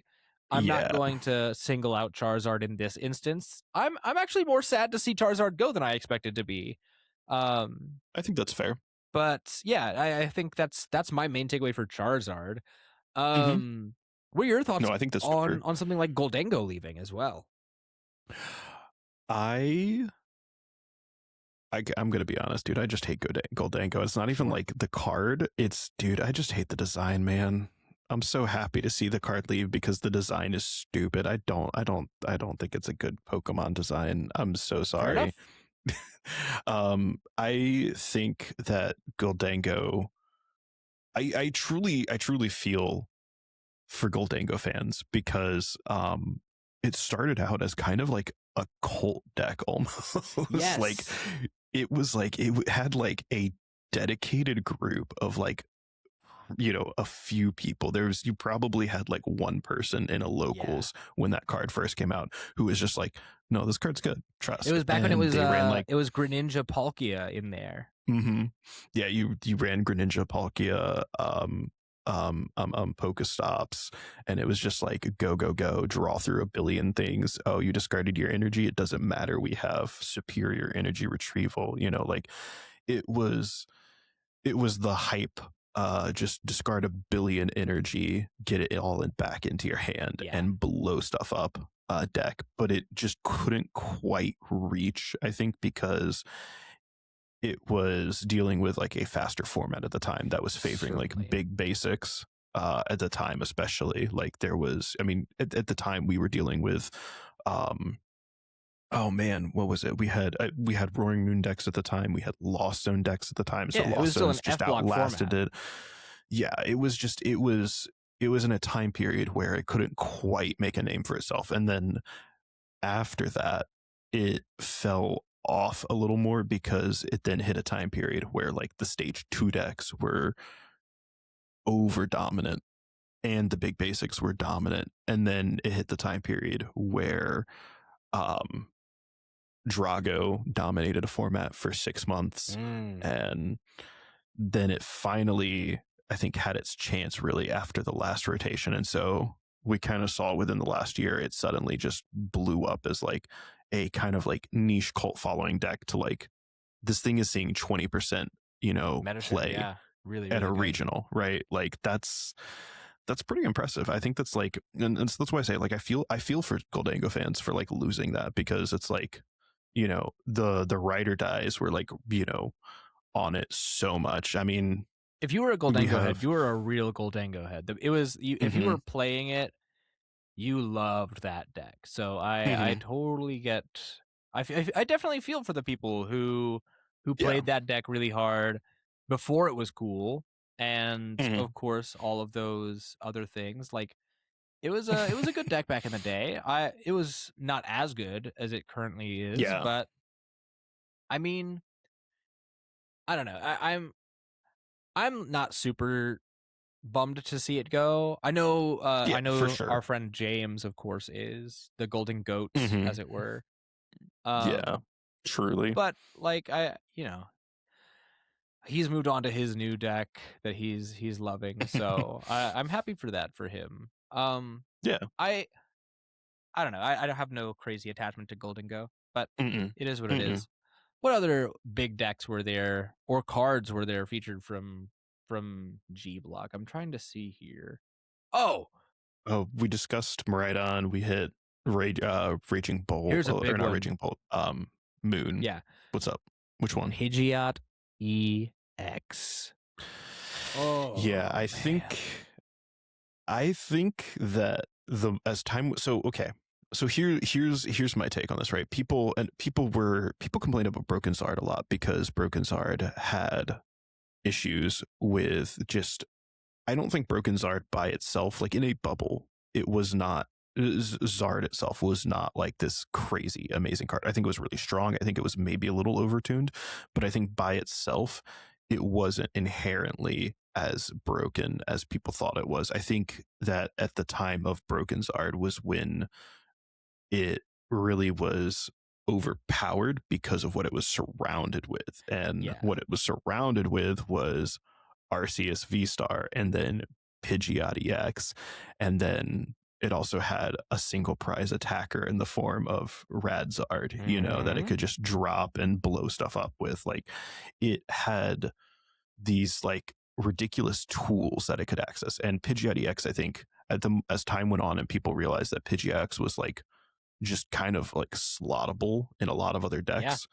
not going to single out Charizard in this instance. I'm actually more sad to see Charizard go than I expected to be. I think that's fair. But yeah, I think that's my main takeaway for Charizard. What are your thoughts I think that's on something like Goldengo leaving as well? I I'm gonna be honest, dude. I just hate Goldango. It's not even like the card. It's, dude, I just hate the design, man. I'm so happy to see the card leave because the design is stupid. I don't think it's a good Pokemon design. I'm so sorry. I think that Goldango, I truly feel for Goldango fans because it started out as kind of like a cult deck almost. Yes. Like it was like it had like a dedicated group of like, you know, a few people. You probably had like one person in a locals when that card first came out who was just like, no, this card's good, trust. It was back when it was ran like, it was Greninja Palkia in there. Yeah, you ran Greninja Palkia, Pokestops, and it was just like go, draw through a billion things. Oh, you discarded your energy, it doesn't matter, we have superior energy retrieval. You know, like it was the hype. Just discard a billion energy, get it all back into your hand, and blow stuff up deck. But it just couldn't quite reach, I think, because it was dealing with like a faster format at the time that was favoring like big basics at the time, especially. Like there was, I mean, at the time we were dealing with oh man, what was it? We had Roaring Moon decks at the time. We had Lost Zone decks at the time. So Lost Zones just outlasted it. Yeah, it was in a time period where it couldn't quite make a name for itself. And then after that, it fell off a little more because it then hit a time period where like the stage 2 decks were over dominant and the big basics were dominant. And then it hit the time period where Drago dominated a format for 6 months. And then it finally, I think, had its chance really after the last rotation. And so we kind of saw within the last year, it suddenly just blew up as like a kind of like niche cult following deck to like, this thing is seeing 20%, you know, play really at a good regional, right? Like that's pretty impressive. I think that's like, and that's why I say like, I feel for Goldango fans for like losing that, because it's like, you know, the ride or dies were like, you know, on it so much. I mean, if you were a Goldango head, you were a real Goldango head. It was if you were playing it, you loved that deck. So I totally get. I definitely feel for the people who played that deck really hard before it was cool, and of course all of those other things. Like it was a good deck back in the day. It was not as good as it currently is, but I mean, I don't know. I'm not super bummed to see it go. I know for sure. Our friend James, of course, is the golden goat, as it were. Yeah, truly. But like he's moved on to his new deck that he's loving. So I'm happy for that for him. Yeah. I don't know. I don't have no crazy attachment to Golden Go, but it is what it is. What other big decks were there or cards were there featured from G Block? I'm trying to see here. Oh, we discussed Miraidon. We hit Raging Bolt. Here's a big one. Raging Bolt. Moon. Yeah. What's up? Which one? Pidgeot EX. Oh. Yeah, I think that So here's my take on this, right? People complained about Broken Zard a lot because Broken Zard had issues with just, I don't think Broken Zard by itself, like in a bubble, Zard itself was not like this crazy amazing card. I think it was really strong. I think it was maybe a little overtuned, but I think by itself, it wasn't inherently as broken as people thought it was. I think that at the time of Broken Zard was when it really was overpowered because of what it was surrounded with. And what it was surrounded with was Arceus V-Star and then Pidgeot EX. And then it also had a single prize attacker in the form of Radzard, you know, that it could just drop and blow stuff up with. Like it had these like ridiculous tools that it could access. And Pidgeot EX, I think, as time went on and people realized that Pidgeot EX was like just kind of like slottable in a lot of other decks,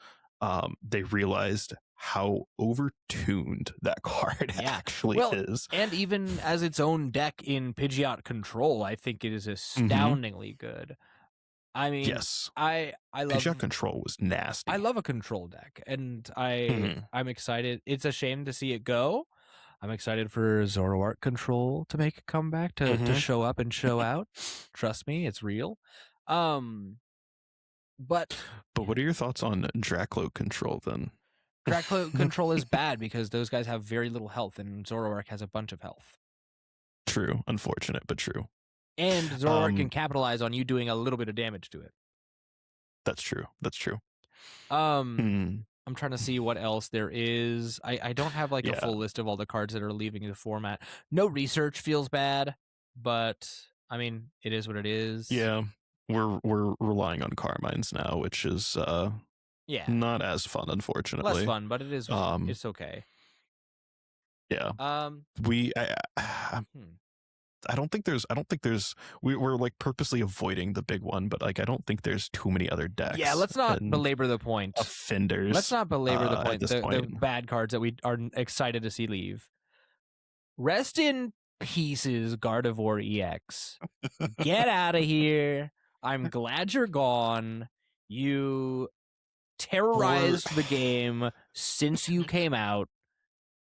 they realized how overtuned that card actually is. And even as its own deck in Pidgeot Control, I think it is astoundingly good. I mean, yes, I love Pidgeot Control was nasty. I love a control deck, and I'm excited. It's a shame to see it go. I'm excited for Zoroark Control to make a comeback, to show up and show out. Trust me, it's real. But what are your thoughts on Draclo Control then? Draclo Control is bad because those guys have very little health, and Zoroark has a bunch of health. True. Unfortunate, but true. And Zoroark can capitalize on you doing a little bit of damage to it. That's true. That's true. I'm trying to see what else there is. I don't have like a full list of all the cards that are leaving the format. No research feels bad, but I mean, it is what it is. Yeah. We're relying on Carmines now, which is not as fun, unfortunately. Less fun, but it is it's okay. Yeah. I don't think there's we're like purposely avoiding the big one, but like I don't think there's too many other decks. Yeah, let's not belabor the point. Offenders. Let's not belabor the point. The bad cards that we are excited to see leave. Rest in pieces, Gardevoir EX. Get out of here. I'm glad you're gone. You terrorized the game since you came out.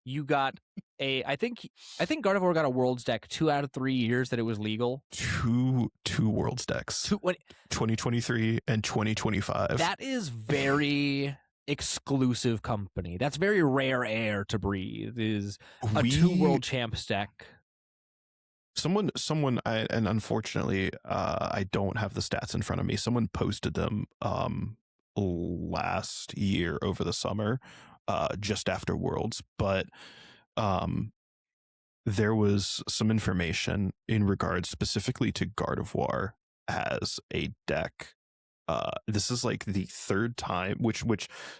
You got I think Gardevoir got a Worlds deck 2 out of 3 years that it was legal. Two Worlds decks. 2023 and 2025. That is very exclusive company. That's very rare air to breathe. Is a 2 World Champs deck. Someone, and unfortunately, I don't have the stats in front of me. Someone posted them last year over the summer, just after Worlds, but there was some information in regards specifically to Gardevoir as a deck. This is like the third time,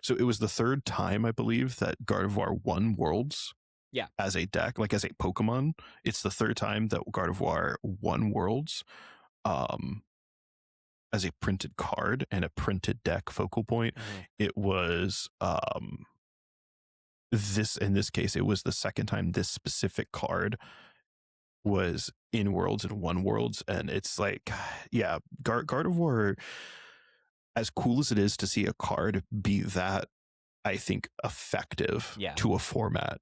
so it was the third time I believe that Gardevoir won Worlds. Yeah, as a deck, like as a Pokemon, it's the third time that Gardevoir won Worlds, as a printed card and a printed deck focal point. It was in this case, it was the second time this specific card was in Worlds and won Worlds, and it's like, yeah, Gardevoir, as cool as it is to see a card be that, I think, effective to a format.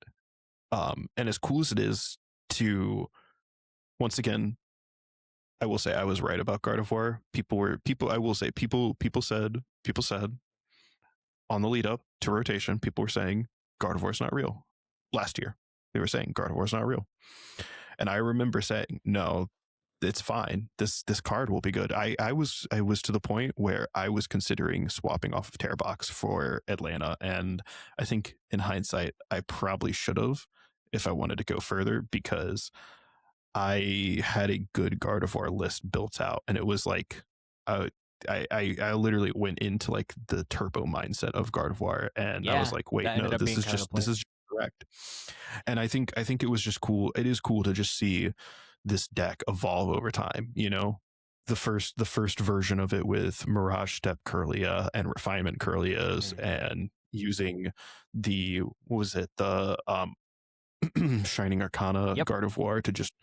And as cool as it is to, once again, I will say I was right about Gardevoir. People said on the lead up to rotation, people were saying Gardevoir's not real. Last year, they were saying Gardevoir's not real. And I remember saying, no, it's fine. This card will be good. I was to the point where I was considering swapping off of Terrorbox for Atlanta. And I think in hindsight, I probably should have, if I wanted to go further, because I had a good Gardevoir list built out, and it was like I literally went into like the turbo mindset of Gardevoir, and I was like, wait, no, this is just correct. And I think it was just cool. It is cool to just see this deck evolve over time. You know, the first version of it with Mirage Step Curlia and Refinement Curlias, and using the Shining Arcana Gardevoir to just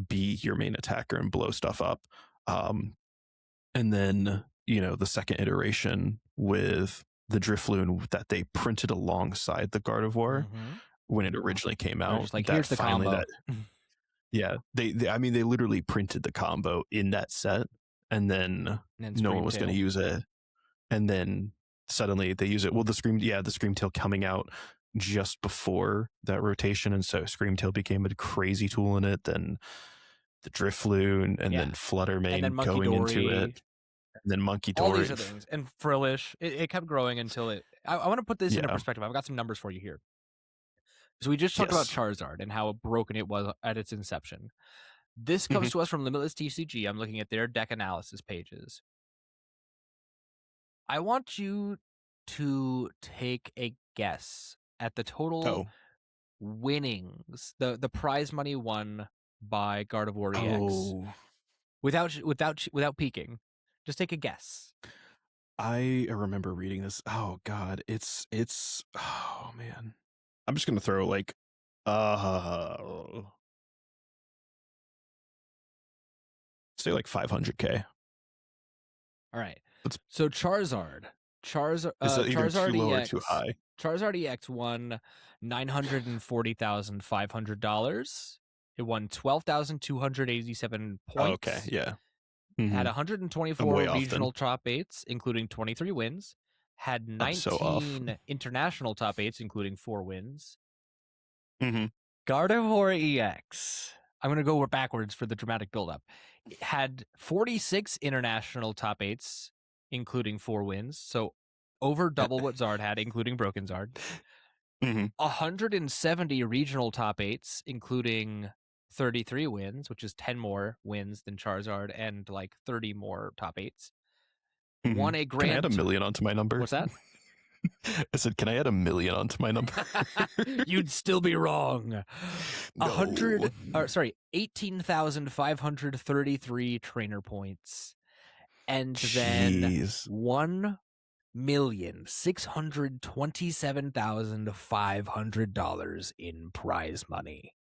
be your main attacker and blow stuff up. And then, you know, the second iteration with the Drifloon that they printed alongside the Gardevoir when it originally came out. Just like, here's the combo. They literally printed the combo in that set, and then no one was going to use it. And then suddenly they use it. Well, the Screamtail coming out just before that rotation, and so Screamtail became a crazy tool in it. Then the Drifloon, and then Fluttermane going into it, and then Monkey Dory. All these other things, and Frillish. It kept growing until it. I want to put this into perspective. I've got some numbers for you here. So we just talked about Charizard and how broken it was at its inception. This comes to us from Limitless TCG. I'm looking at their deck analysis pages. I want you to take a guess at the total winnings, the prize money won by Gardevoir EX, without peeking. Just take a guess. I remember reading this. Oh God, it's oh man. I'm just gonna throw like say like 500K. All right. That's So Charizard, is that either too Charizard low or too EX, high? Charizard EX won $940,500. It won 12,287 Okay, points. yeah. Had I'm 124 way off then. regional top eights, including 23 wins. Had I'm so off. 19 international top eights, including 4 wins. Mm-hmm. Gardevoir EX. I'm going to go backwards for the dramatic buildup. It had 46 international top eights, including 4 wins. So over double what Zard had, including Broken Zard. 170 regional top eights, including 33 wins, which is 10 more wins than Charizard and like 30 more top eights. Won a Can I add grand. $1 million onto my number? What's that? I said, can I add $1 million onto my number? You'd still be wrong. No. 18,533 trainer points. And then Jeez. $1,627,500 in prize money.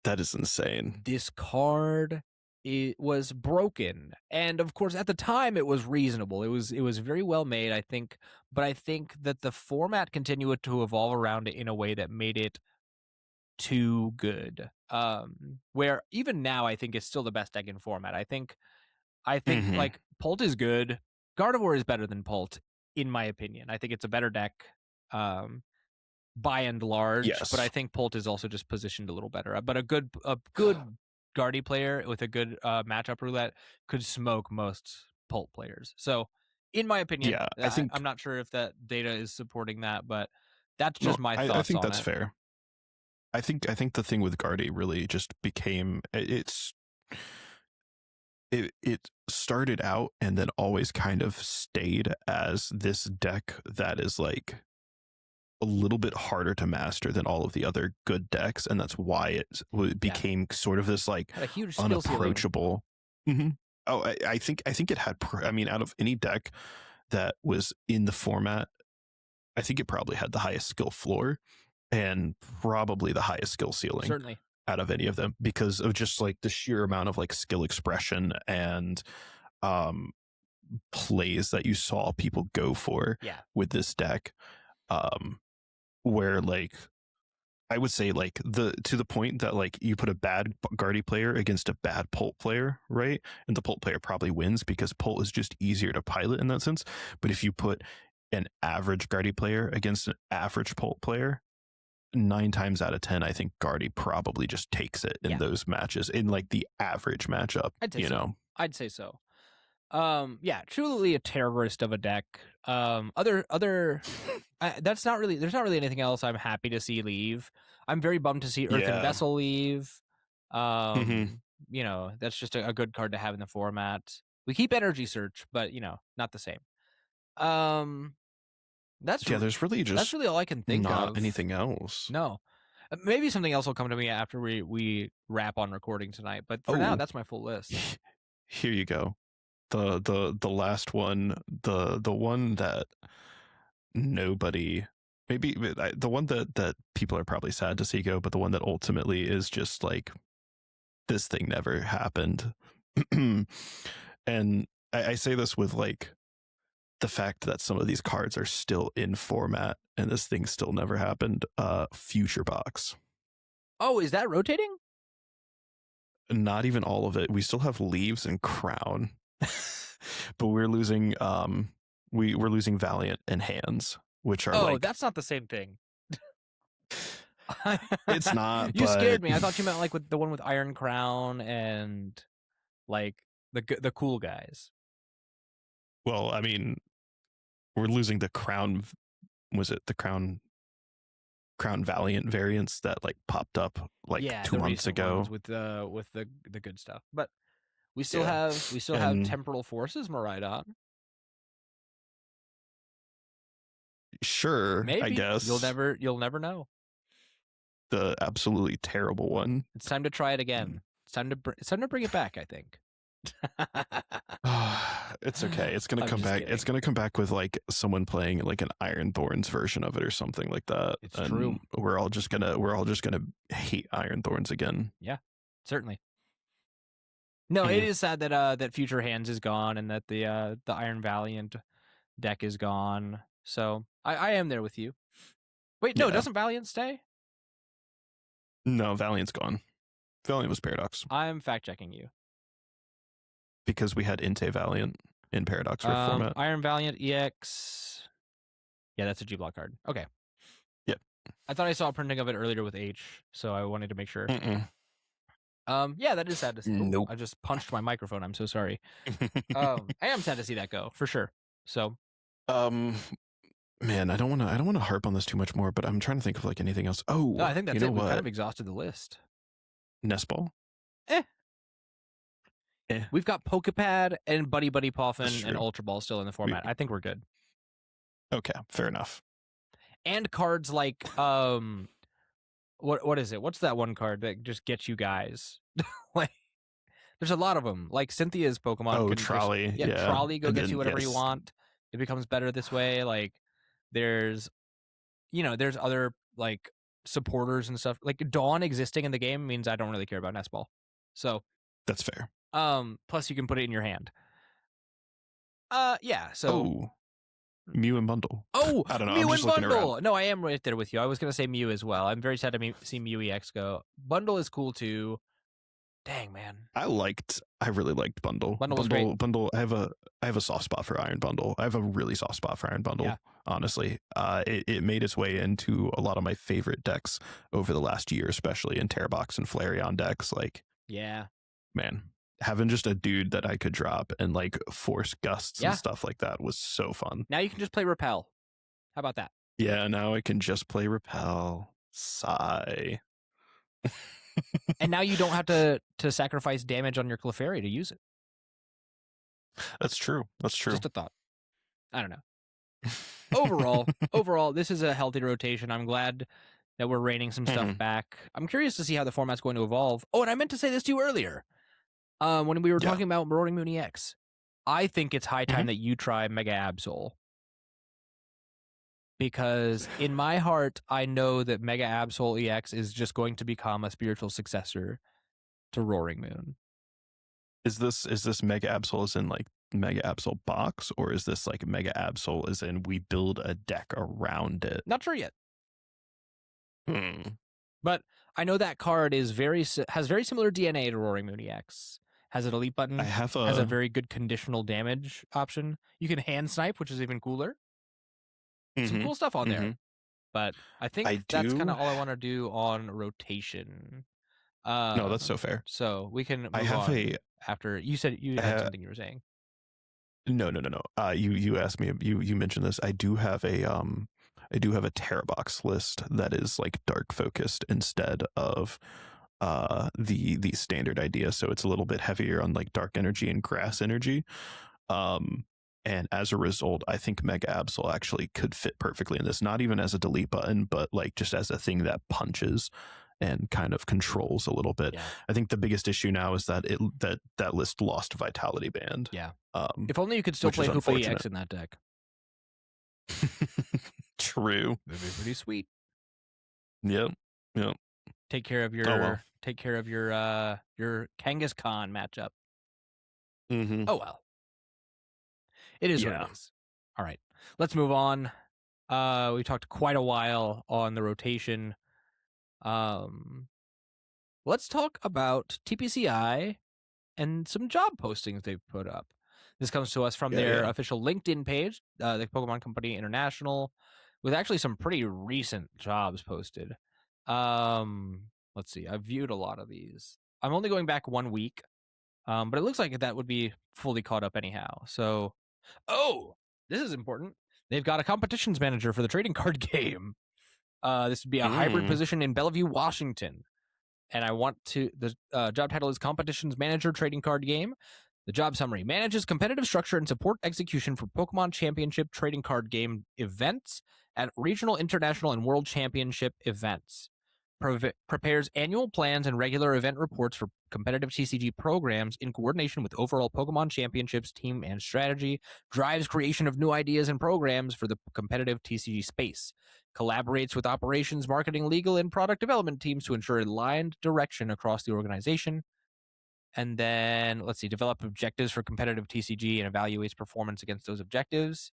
That is insane. This card, it was broken, and of course at the time it was reasonable. It was very well made, I think, but I think that the format continued to evolve around it in a way that made it too good. Where even now I think it's still the best deck in format. I think like Pult is good. Gardevoir is better than Pult, in my opinion. I think it's a better deck. By and large, Yes. but I think Pult is also just positioned a little better. But a good Guardy player with a good matchup roulette could smoke most Pult players. So, in my opinion, Yeah, I think I'm not sure if that data is supporting that, but that's just my thoughts I think on that's it. fair. I think the thing with Guardy really just became it started out and then always kind of stayed as this deck that is like a little bit harder to master than all of the other good decks, and that's why it became sort of this like Had a huge unapproachable. Oh, I think it had. I mean, out of any deck that was in the format, I think it probably had the highest skill floor and probably the highest skill ceiling. Certainly. Out of any of them, because of just like the sheer amount of like skill expression and plays that you saw people go for with this deck. Where like I would say like to the point that like you put a bad Guardy player against a bad Pult player, right? And the Pult player probably wins because Pult is just easier to pilot in that sense. But if you put an average Guardy player against an average Pult player, 9 times out of 10, I think Guardy probably just takes it in those matches, in like the average matchup. I'd say so. Truly a terrorist of a deck. That's not really. There's not really anything else I'm happy to see leave. I'm very bummed to see Earthen Vessel leave. That's just a good card to have in the format. We keep Energy Search, but not the same. There's really just that's really all I can think of. Not anything else. No. Maybe something else will come to me after we wrap on recording tonight. But for now, that's my full list. Here you go. The last one, the one that nobody, maybe the one that people are probably sad to see go, but the one that ultimately is just like, this thing never happened. And I say this with like the fact that some of these cards are still in format and this thing still never happened. Future Box. Oh, is that rotating? Not even all of it. We still have Leaves and Crown. But we're losing we're losing Valiant and Hands, which are that's not the same thing. It's not. You scared me. I thought you meant like with the one with Iron Crown and like the cool guys. Well, I mean, we're losing the Crown. Was it the Crown Valiant variants that like popped up like 2 months ago with the good stuff? But we still have Temporal Forces, Miraidon. Sure, maybe. I guess You'll never know. The absolutely terrible one. It's time to try it again. It's time to bring it back, I think. It's okay. It's gonna I'm come just back. kidding. It's gonna come back with like someone playing like an Ironthorns version of it or something like that. It's and true. We're all just gonna hate Ironthorns again. Yeah, certainly. No, it is sad that that Future Hands is gone and that the Iron Valiant deck is gone. So I am there with you. Wait, no, Yeah. doesn't Valiant stay? No, Valiant's gone. Valiant was Paradox I'm fact checking you. because we had Inte Valiant in Paradox Rift format. Iron Valiant EX. Yeah, that's a G block card. Okay. Yep. I thought I saw a printing of it earlier with H, so I wanted to make sure. Mm-mm. Yeah, that is sad to see. Nope. I just punched my microphone. I'm so sorry. I am sad to see that go for sure. So, man, I don't want to harp on this too much more, but I'm trying to think of like anything else. Oh, no, I think that's you know it. We've what? kind of exhausted the list. Nestball. We've got Pokepad and Buddy Buddy That's Poffin and true. Ultra Ball still in the format. I think we're good. Okay, fair enough. And cards like what is it? What's that one card that just gets you guys? Like, there's a lot of them. Like Cynthia's Pokemon. Oh, can Trolley. just, Trolley And gets then, you whatever you yes. want. It becomes better this way. Like there's other like supporters and stuff. Like Dawn existing in the game means I don't really care about Nestball. So That's fair. plus you can put it in your hand. Yeah. So. Oh, Mew and Bundle. Oh, I don't know. Mew I'm and just looking Bundle. around. No, I am right there with you. I was gonna say Mew as well. I'm very sad to see Mew EX go. Bundle is cool too. Dang, man. I really liked Bundle. Bundle was great. Bundle. I have a soft spot for Iron Bundle. I have a really soft spot for Iron Bundle. Yeah. Honestly, it made its way into a lot of my favorite decks over the last year, especially in Terrabox and Flareon decks. Like, Yeah. man, having just a dude that I could drop and like force gusts and stuff like that was so fun. Now you can just play Repel. How about that? Yeah, now I can just play Repel. Sigh. And now you don't have to sacrifice damage on your Clefairy to use it. That's true. That's true. Just a thought. I don't know. Overall, this is a healthy rotation. I'm glad that we're reining some stuff back. I'm curious to see how the format's going to evolve. Oh, and I meant to say this to you earlier. When we were talking about Roaring Moon EX, I think it's high time that you try Mega Absol. Because in my heart, I know that Mega Absol EX is just going to become a spiritual successor to Roaring Moon. Is this Mega Absol as in like Mega Absol box, or is this like Mega Absol as in we build a deck around it? Not sure yet. But I know that card is has very similar DNA to Roaring Moon EX. Has an elite button. Has a very good conditional damage option. You can hand snipe, which is even cooler. Some cool stuff on there. But I think that's kind of all I want to do on rotation. No, that's so fair. So we can move on after you said you had something you were saying. No. You asked me. You mentioned this. I do have a Terrabox list that is like dark focused instead of the standard idea. So it's a little bit heavier on like dark energy and grass energy. And as a result, I think Mega Absol actually could fit perfectly in this, not even as a delete button, but like just as a thing that punches and kind of controls a little bit. Yeah. I think the biggest issue now is that that list lost Vitality Band. Yeah. If only you could still play Hoopa EX in that deck. True. That'd be pretty sweet. Yep. Take care of your Kangaskhan matchup. Oh well. It is what it is. All right. Let's move on. We talked quite a while on the rotation. Let's talk about TPCI and some job postings they've put up. This comes to us from their official LinkedIn page, the Pokemon Company International, with actually some pretty recent jobs posted. Let's see. I've viewed a lot of these. I'm only going back 1 week, but it looks like that would be fully caught up anyhow. So, this is important. They've got a competitions manager for the trading card game. This would be a hybrid position in Bellevue, Washington. And the job title is Competitions Manager Trading Card Game. The job summary: manages competitive structure and support execution for Pokemon Championship Trading Card Game events at regional, international, and world championship events. prepares annual plans and regular event reports for competitive TCG programs in coordination with overall Pokemon championships, team, and strategy, drives creation of new ideas and programs for the competitive TCG space, collaborates with operations, marketing, legal, and product development teams to ensure aligned direction across the organization. And then, let's see, develop objectives for competitive TCG and evaluates performance against those objectives,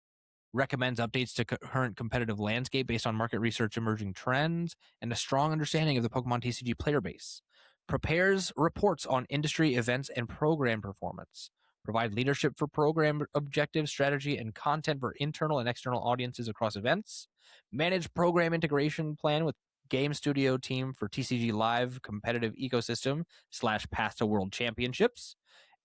recommends updates to current competitive landscape based on market research, emerging trends, and a strong understanding of the Pokemon TCG player base, prepares reports on industry events and program performance, provide leadership for program objectives, strategy, and content for internal and external audiences across events, manage program integration plan with game studio team for TCG Live competitive ecosystem / path to world championships,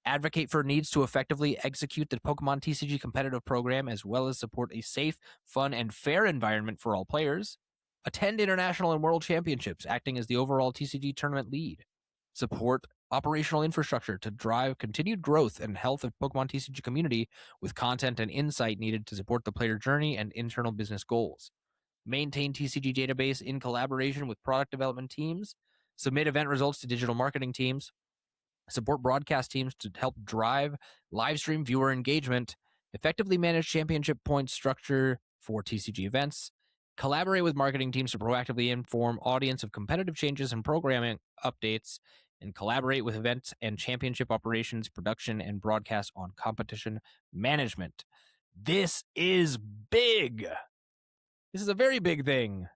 advocate for needs to effectively execute the Pokemon TCG competitive program, as well as support a safe, fun, and fair environment for all players, attend international and world championships, acting as the overall TCG tournament lead, support operational infrastructure to drive continued growth and health of Pokemon TCG community with content and insight needed to support the player journey and internal business goals, maintain TCG database in collaboration with product development teams, submit event results to digital marketing teams, support broadcast teams to help drive live stream viewer engagement, effectively manage championship points structure for TCG events, collaborate with marketing teams to proactively inform audience of competitive changes and programming updates, and collaborate with events and championship operations, production, and broadcast on competition management. This is big. This is a very big thing.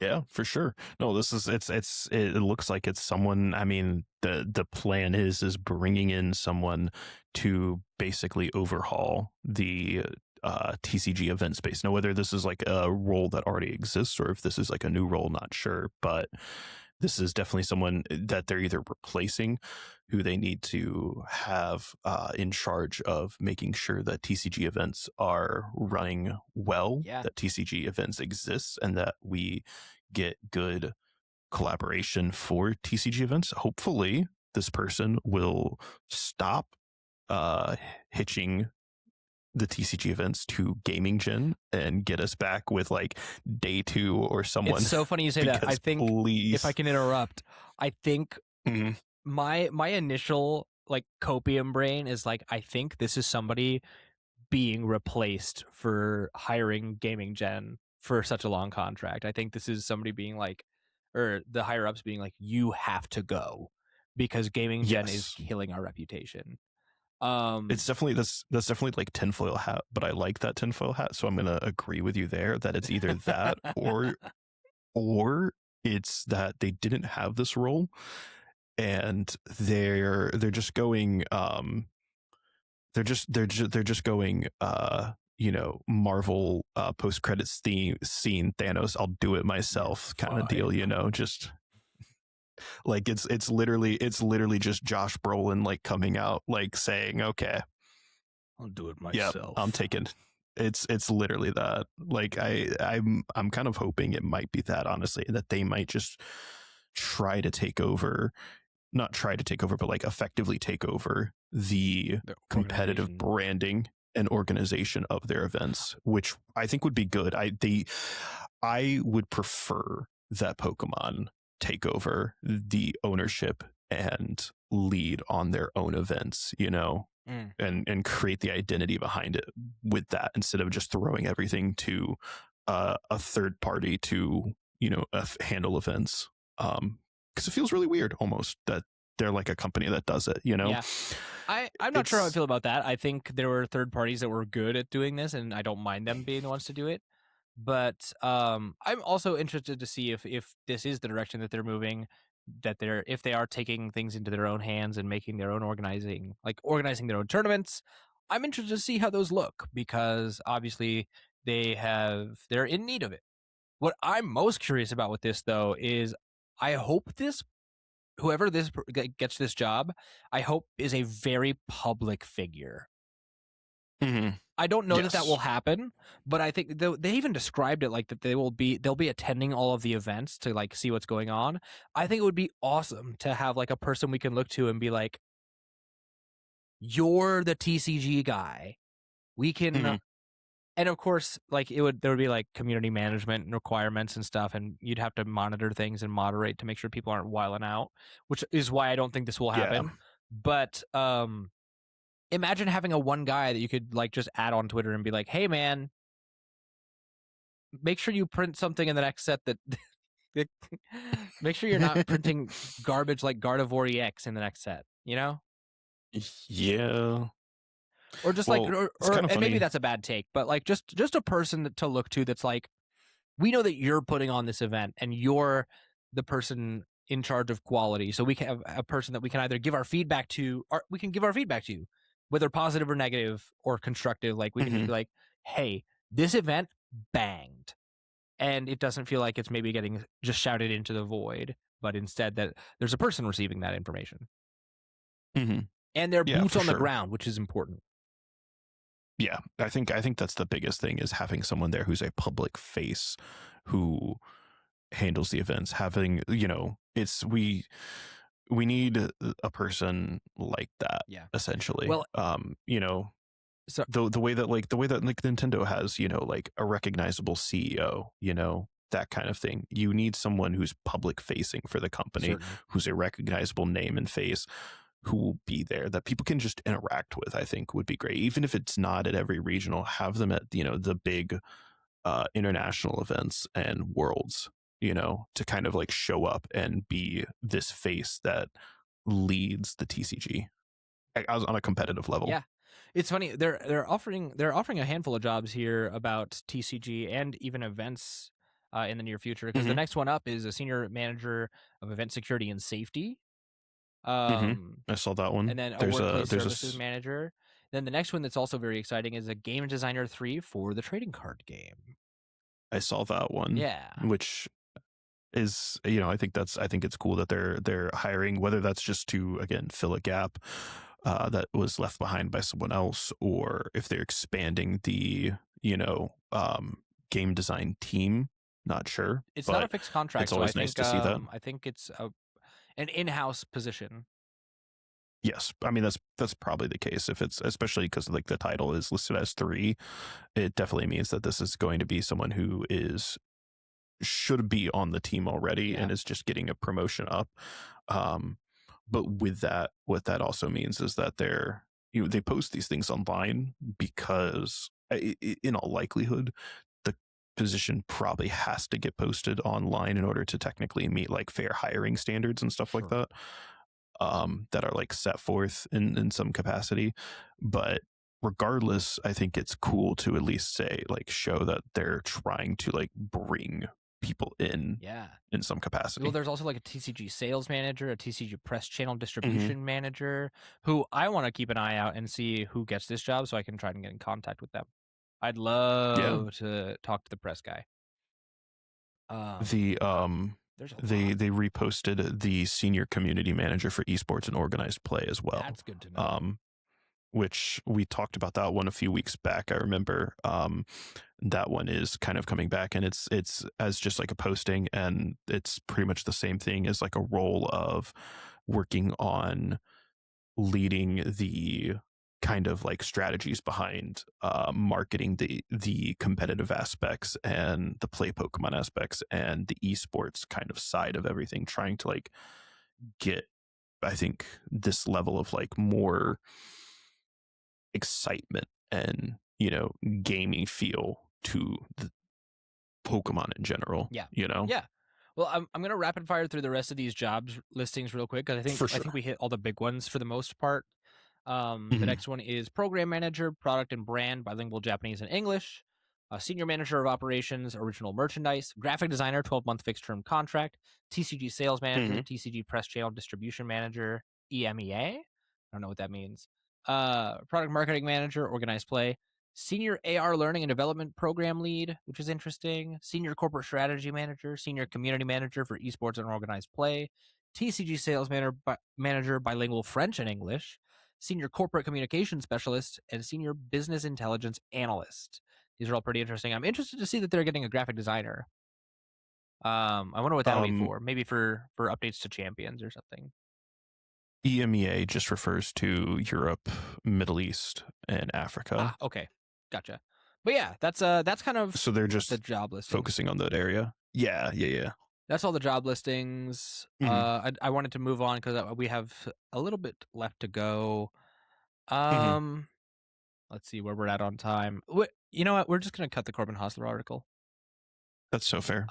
Yeah, for sure. No, this is it looks like it's someone. I mean, the plan is bringing in someone to basically overhaul the TCG event space. Now, whether this is like a role that already exists or if this is like a new role, not sure, but this is definitely someone that they're either replacing, who they need to have in charge of making sure that TCG events are running well, that TCG events exist, and that we get good collaboration for TCG events. Hopefully, this person will stop hitching the TCG events to Gaming Gen and get us back with like Day 2 or someone. It's so funny you say that. I think, please, if I can interrupt, I think my initial like copium brain is like, I think this is somebody being replaced for hiring Gaming Gen for such a long contract. I think this is somebody being like, or the higher ups being like, you have to go because Gaming Gen is killing our reputation. It's definitely that's definitely like tinfoil hat, but I like that tinfoil hat, so I'm gonna agree with you there that it's either that or it's that they didn't have this role and they're just going they're just going you know, Marvel post credits scene Thanos, I'll do it myself kind of deal, you know, just like it's literally just Josh Brolin like coming out like saying, okay, I'll do it myself. Yeah, I'm taking. It's literally that. Like I'm kind of hoping it might be that, honestly, that they might just try to take over, not try to take over, but like effectively take over the competitive branding and organization of their events, which I think would be good. I would prefer that Pokemon take over the ownership and lead on their own events, you know, and create the identity behind it with that, instead of just throwing everything to a third party to, you know, handle events. Because it feels really weird almost that they're like a company that does it, you know? Yeah. I'm not sure how I feel about that. I think there were third parties that were good at doing this, and I don't mind them being the ones to do it. But I'm also interested to see if this is the direction that they're moving, that if they are taking things into their own hands and making their own organizing their own tournaments. I'm interested to see how those look, because obviously they're in need of it. What I'm most curious about with this, though, is I hope whoever gets this job, I hope is a very public figure. Mm-hmm. I don't know that will happen, but I think they even described it like that they'll be attending all of the events to like see what's going on. I think it would be awesome to have like a person we can look to and be like, you're the TCG guy. We can And of course, like there would be like community management and requirements and stuff, and you'd have to monitor things and moderate to make sure people aren't wilding out, which is why I don't think this will Yeah. happen. But imagine having a one guy that you could like just add on Twitter and be like, "Hey man, make sure you print something in the next set that make sure you're not printing garbage like Gardevoir EX in the next set," you know? Yeah. Or just like Well, it's or kind of and maybe funny. that's a bad take, but like just a person to look to that's like, we know that you're putting on this event and you're the person in charge of quality. So we can have a person that we can either give our feedback to, or we can give our feedback to, whether positive or negative or constructive. Like we can just Mhm. be like, hey, this event banged. And it doesn't feel like it's maybe getting just shouted into the void, but instead that there's a person receiving that information. Mhm. And they're Yeah, boots for on the sure. ground, which is important. Yeah, I think that's the biggest thing, is having someone there who's a public face who handles the events. Having, it's we need a person like that, Yeah. essentially. Well, so The way that like Nintendo has, like a recognizable CEO, that kind of thing. You need someone who's public facing for the company, certainly. who's a recognizable name and face, who will be there that people can just interact with. I think would be great, even if it's not at every regional. Have them at the big international events and worlds, to kind of like show up and be this face that leads the TCG on a competitive level. Yeah. It's funny. They're offering a handful of jobs here about TCG and even events in the near future, because the Hmm. next one up is a senior manager of event security and safety. Hmm. Um, I saw that one. and then a There's a workplace services manager. Then the next one that's also very exciting is a game designer 3 for the trading card game. I saw that one, Yeah. which is, I think it's cool that they're hiring, whether that's just to again fill a gap that was left behind by someone else, or if they're expanding the game design team. Not sure, It's not a but fixed it's contract, so always nice to see that. I think it's an in-house position. Yes, I mean that's probably the case, if it's, especially because like the title is listed as 3. It definitely means that this is going to be someone who is should be on the team already Yeah. and is just getting a promotion up. Um, but with that, what that also means is that they post these things online because in all likelihood, the position probably has to get posted online in order to technically meet like fair hiring standards and stuff like Sure. that. That are like set forth in some capacity. But regardless, I think it's cool to at least say, like, show that they're trying to like bring people Yeah. in some Well, capacity. there's also like a TCG sales manager, a TCG press channel Mm-hmm. distribution manager, who I want to keep an eye out and see who gets this job so I can try and get in contact with them. I'd Yeah. love to talk to the press guy. The There's a they lot. they reposted the senior community manager for esports and organized play as well. That's good to know. Which we talked about that one a few weeks back. I remember that one is kind of coming back, and it's as just like a posting, and it's pretty much the same thing as like a role of working on leading the kind of like strategies behind marketing the competitive aspects and the play Pokemon aspects and the esports kind of side of everything, trying to like get, I think, this level of like more excitement and gaming feel to the Pokemon in general. Yeah. Yeah. Well, I'm gonna rapid fire through the rest of these jobs listings real quick, because For I think sure. we hit all the big ones for the most part. The Hmm. next one is program manager, product and brand, bilingual Japanese and English. Senior manager of operations, original merchandise, graphic designer, 12-month fixed term contract, TCG sales manager, Hmm. TCG press channel distribution manager, EMEA. I don't know what that means. Product marketing manager, organized play, senior AR learning and development program lead, which is interesting. Senior corporate strategy manager, senior community manager for esports and organized play, TCG sales manager, bilingual French and English, senior corporate communication specialist, and senior business intelligence analyst. These are all pretty interesting. I'm interested to see that they're getting a graphic designer. I wonder what that'll be Um, for. Maybe for updates to champions or something. EMEA just refers to Europe, Middle East, and Africa. Okay, gotcha. But yeah, that's kind of So they're just the job listings. focusing on that area. Yeah. That's all the job listings. I wanted to move on because we have a little bit left to go. Let's see where we're at on time. You know what? We're just gonna cut the Corbin Hostler article. That's so fair.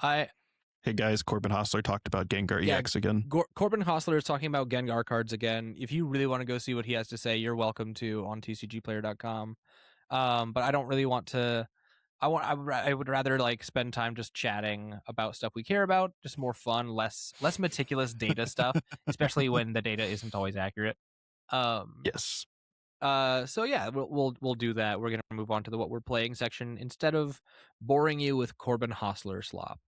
Hey guys, Corbin Hostler talked about Gengar EX again. Corbin Hostler is talking about Gengar cards again. If you really want to go see what he has to say, you're welcome to on tcgplayer.com. But I don't really want to. I would rather like spend time just chatting about stuff we care about, just more fun, less meticulous data stuff, especially when the data isn't always accurate. Yes. So yeah, we'll do that. We're gonna move on to the what we're playing section instead of boring you with Corbin Hostler slop.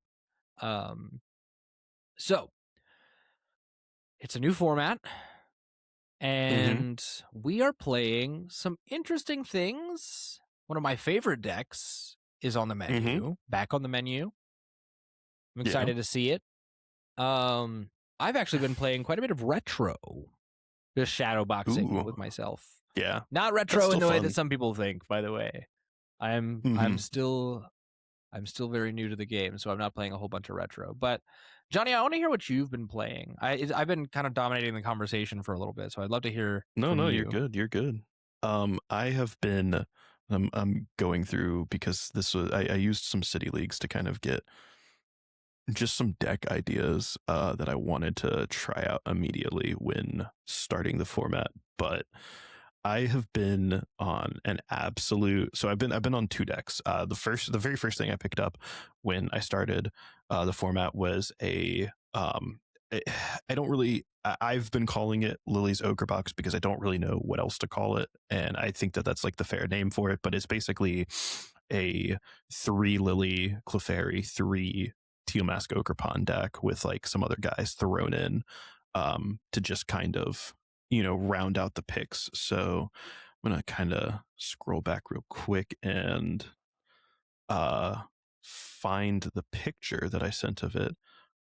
So it's a new format, and we are playing some interesting things. One of my favorite decks is on the menu, back on the menu. I'm excited to see it. I've actually been playing quite a bit of retro, just shadow boxing with myself. Yeah, not retro in the way that some people think. By the way, I'm still very new to the game, so I'm not playing a whole bunch of retro. But Johnny, I want to hear what you've been playing. I've been kind of dominating the conversation for a little bit, so I'd love to hear. No, you're good. I have been. I'm going through because this was I used some city leagues to kind of get just some deck ideas that I wanted to try out immediately when starting the format, but I have been on an absolute. So I've been on 2 decks. The very first thing I picked up when I started the format was a I don't really. I've been calling it Lily's Ogre Box because I don't really know what else to call it, and I think that that's like the fair name for it. But it's basically a 3 Lily Clefairy, 3 Teal'c Ogerpon deck with like some other guys thrown in to just kind of round out the picks. So I'm gonna kind of scroll back real quick and find the picture that I sent of it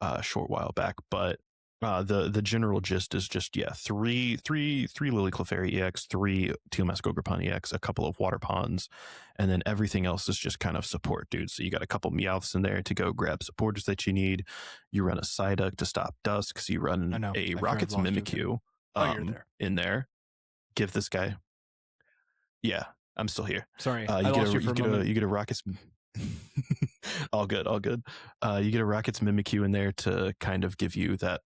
a short while back, but the general gist is just three Lily Clefairy EX, 3 Teal'c Ogerpon EX, a couple of water ponds, and then everything else is just kind of support, dude. So you got a couple Meowths in there to go grab supporters that you need. You run a Psyduck to stop Dusk. So you run a Rocket's Mimikyu in there. Give this guy. Yeah, I'm still here. Sorry, you get a Rocket's. all good. You get a Rocket's Mimikyu in there to kind of give you that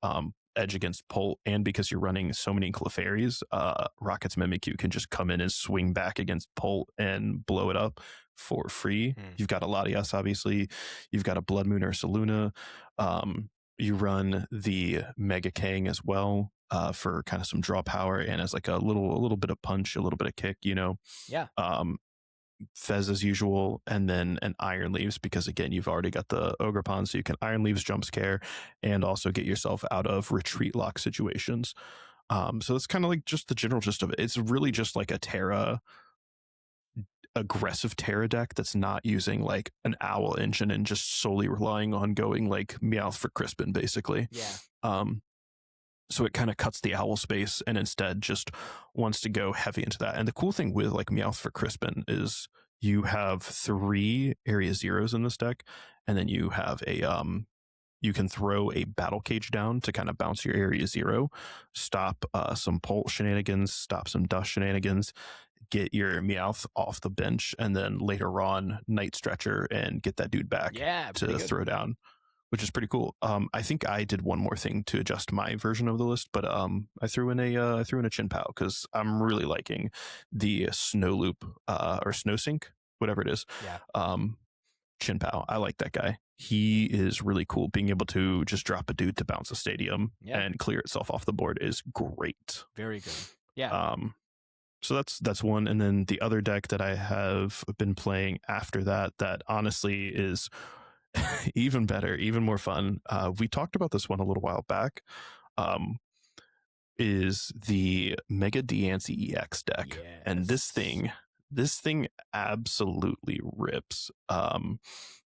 edge against Pult, and because you're running so many Clefairies, Rocket's Mimikyu can just come in and swing back against Pult and blow it up for free. You've got a Latias, obviously. You've got a Blood Moon or Saluna. You run the Mega Kang as well for kind of some draw power and as like a little bit of punch, a little bit of kick, Yeah. Fez as usual, and then an Iron Leaves because again you've already got the Ogerpon, so you can Iron Leaves jump scare and also get yourself out of retreat lock situations. So that's kind of like just the general gist of it. It's really just like a aggressive Terra deck that's not using like an Owl engine and just solely relying on going like Meowth for Crispin basically. Yeah. So it kind of cuts the Owl space and instead just wants to go heavy into that. And the cool thing with like Meowth for Crispin is you have 3 area 0s in this deck, and then you have a you can throw a Battle Cage down to kind of bounce your area 0, stop some Pult shenanigans, stop some Dust shenanigans, get your Meowth off the bench, and then later on Night Stretcher and get that dude back to throw down, which is pretty cool. I think I did one more thing to adjust my version of the list, but I threw in a Chin Pao because I'm really liking the Snow Loop or Snow Sink, whatever it is. Yeah. Chin Pao, I like that guy. He is really cool. Being able to just drop a dude to bounce a stadium and clear itself off the board is great. Very good. Yeah. So that's one, and then the other deck that I have been playing after that honestly is even better, even more fun. We talked about this one a little while back. Is the Mega Diancie EX deck, and this thing absolutely rips.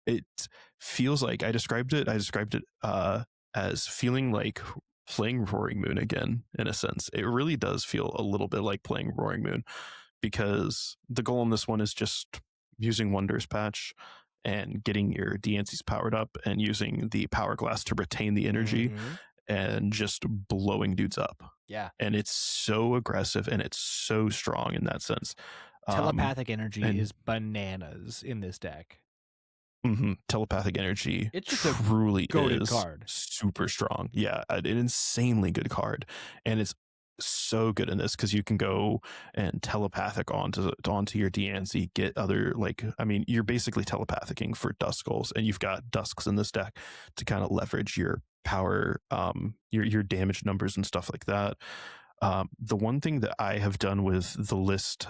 It feels like I described it as feeling like playing Roaring Moon again, in a sense. It really does feel a little bit like playing Roaring Moon because the goal in this one is just using Wonders Patch and getting your DNCs powered up and using the Power Glass to retain the energy and just blowing dudes up. Yeah. And it's so aggressive and it's so strong in that sense. Telepathic energy is bananas in this deck. Telepathic energy It's just truly a goated is card. Super strong. Yeah, an insanely good card. And it's so good in this because you can go and telepathic onto your DNC, get other, like, I mean, you're basically telepathicing for Duskulls, and you've got Dusks in this deck to kind of leverage your power, your damage numbers and stuff like that. The one thing that I have done with the list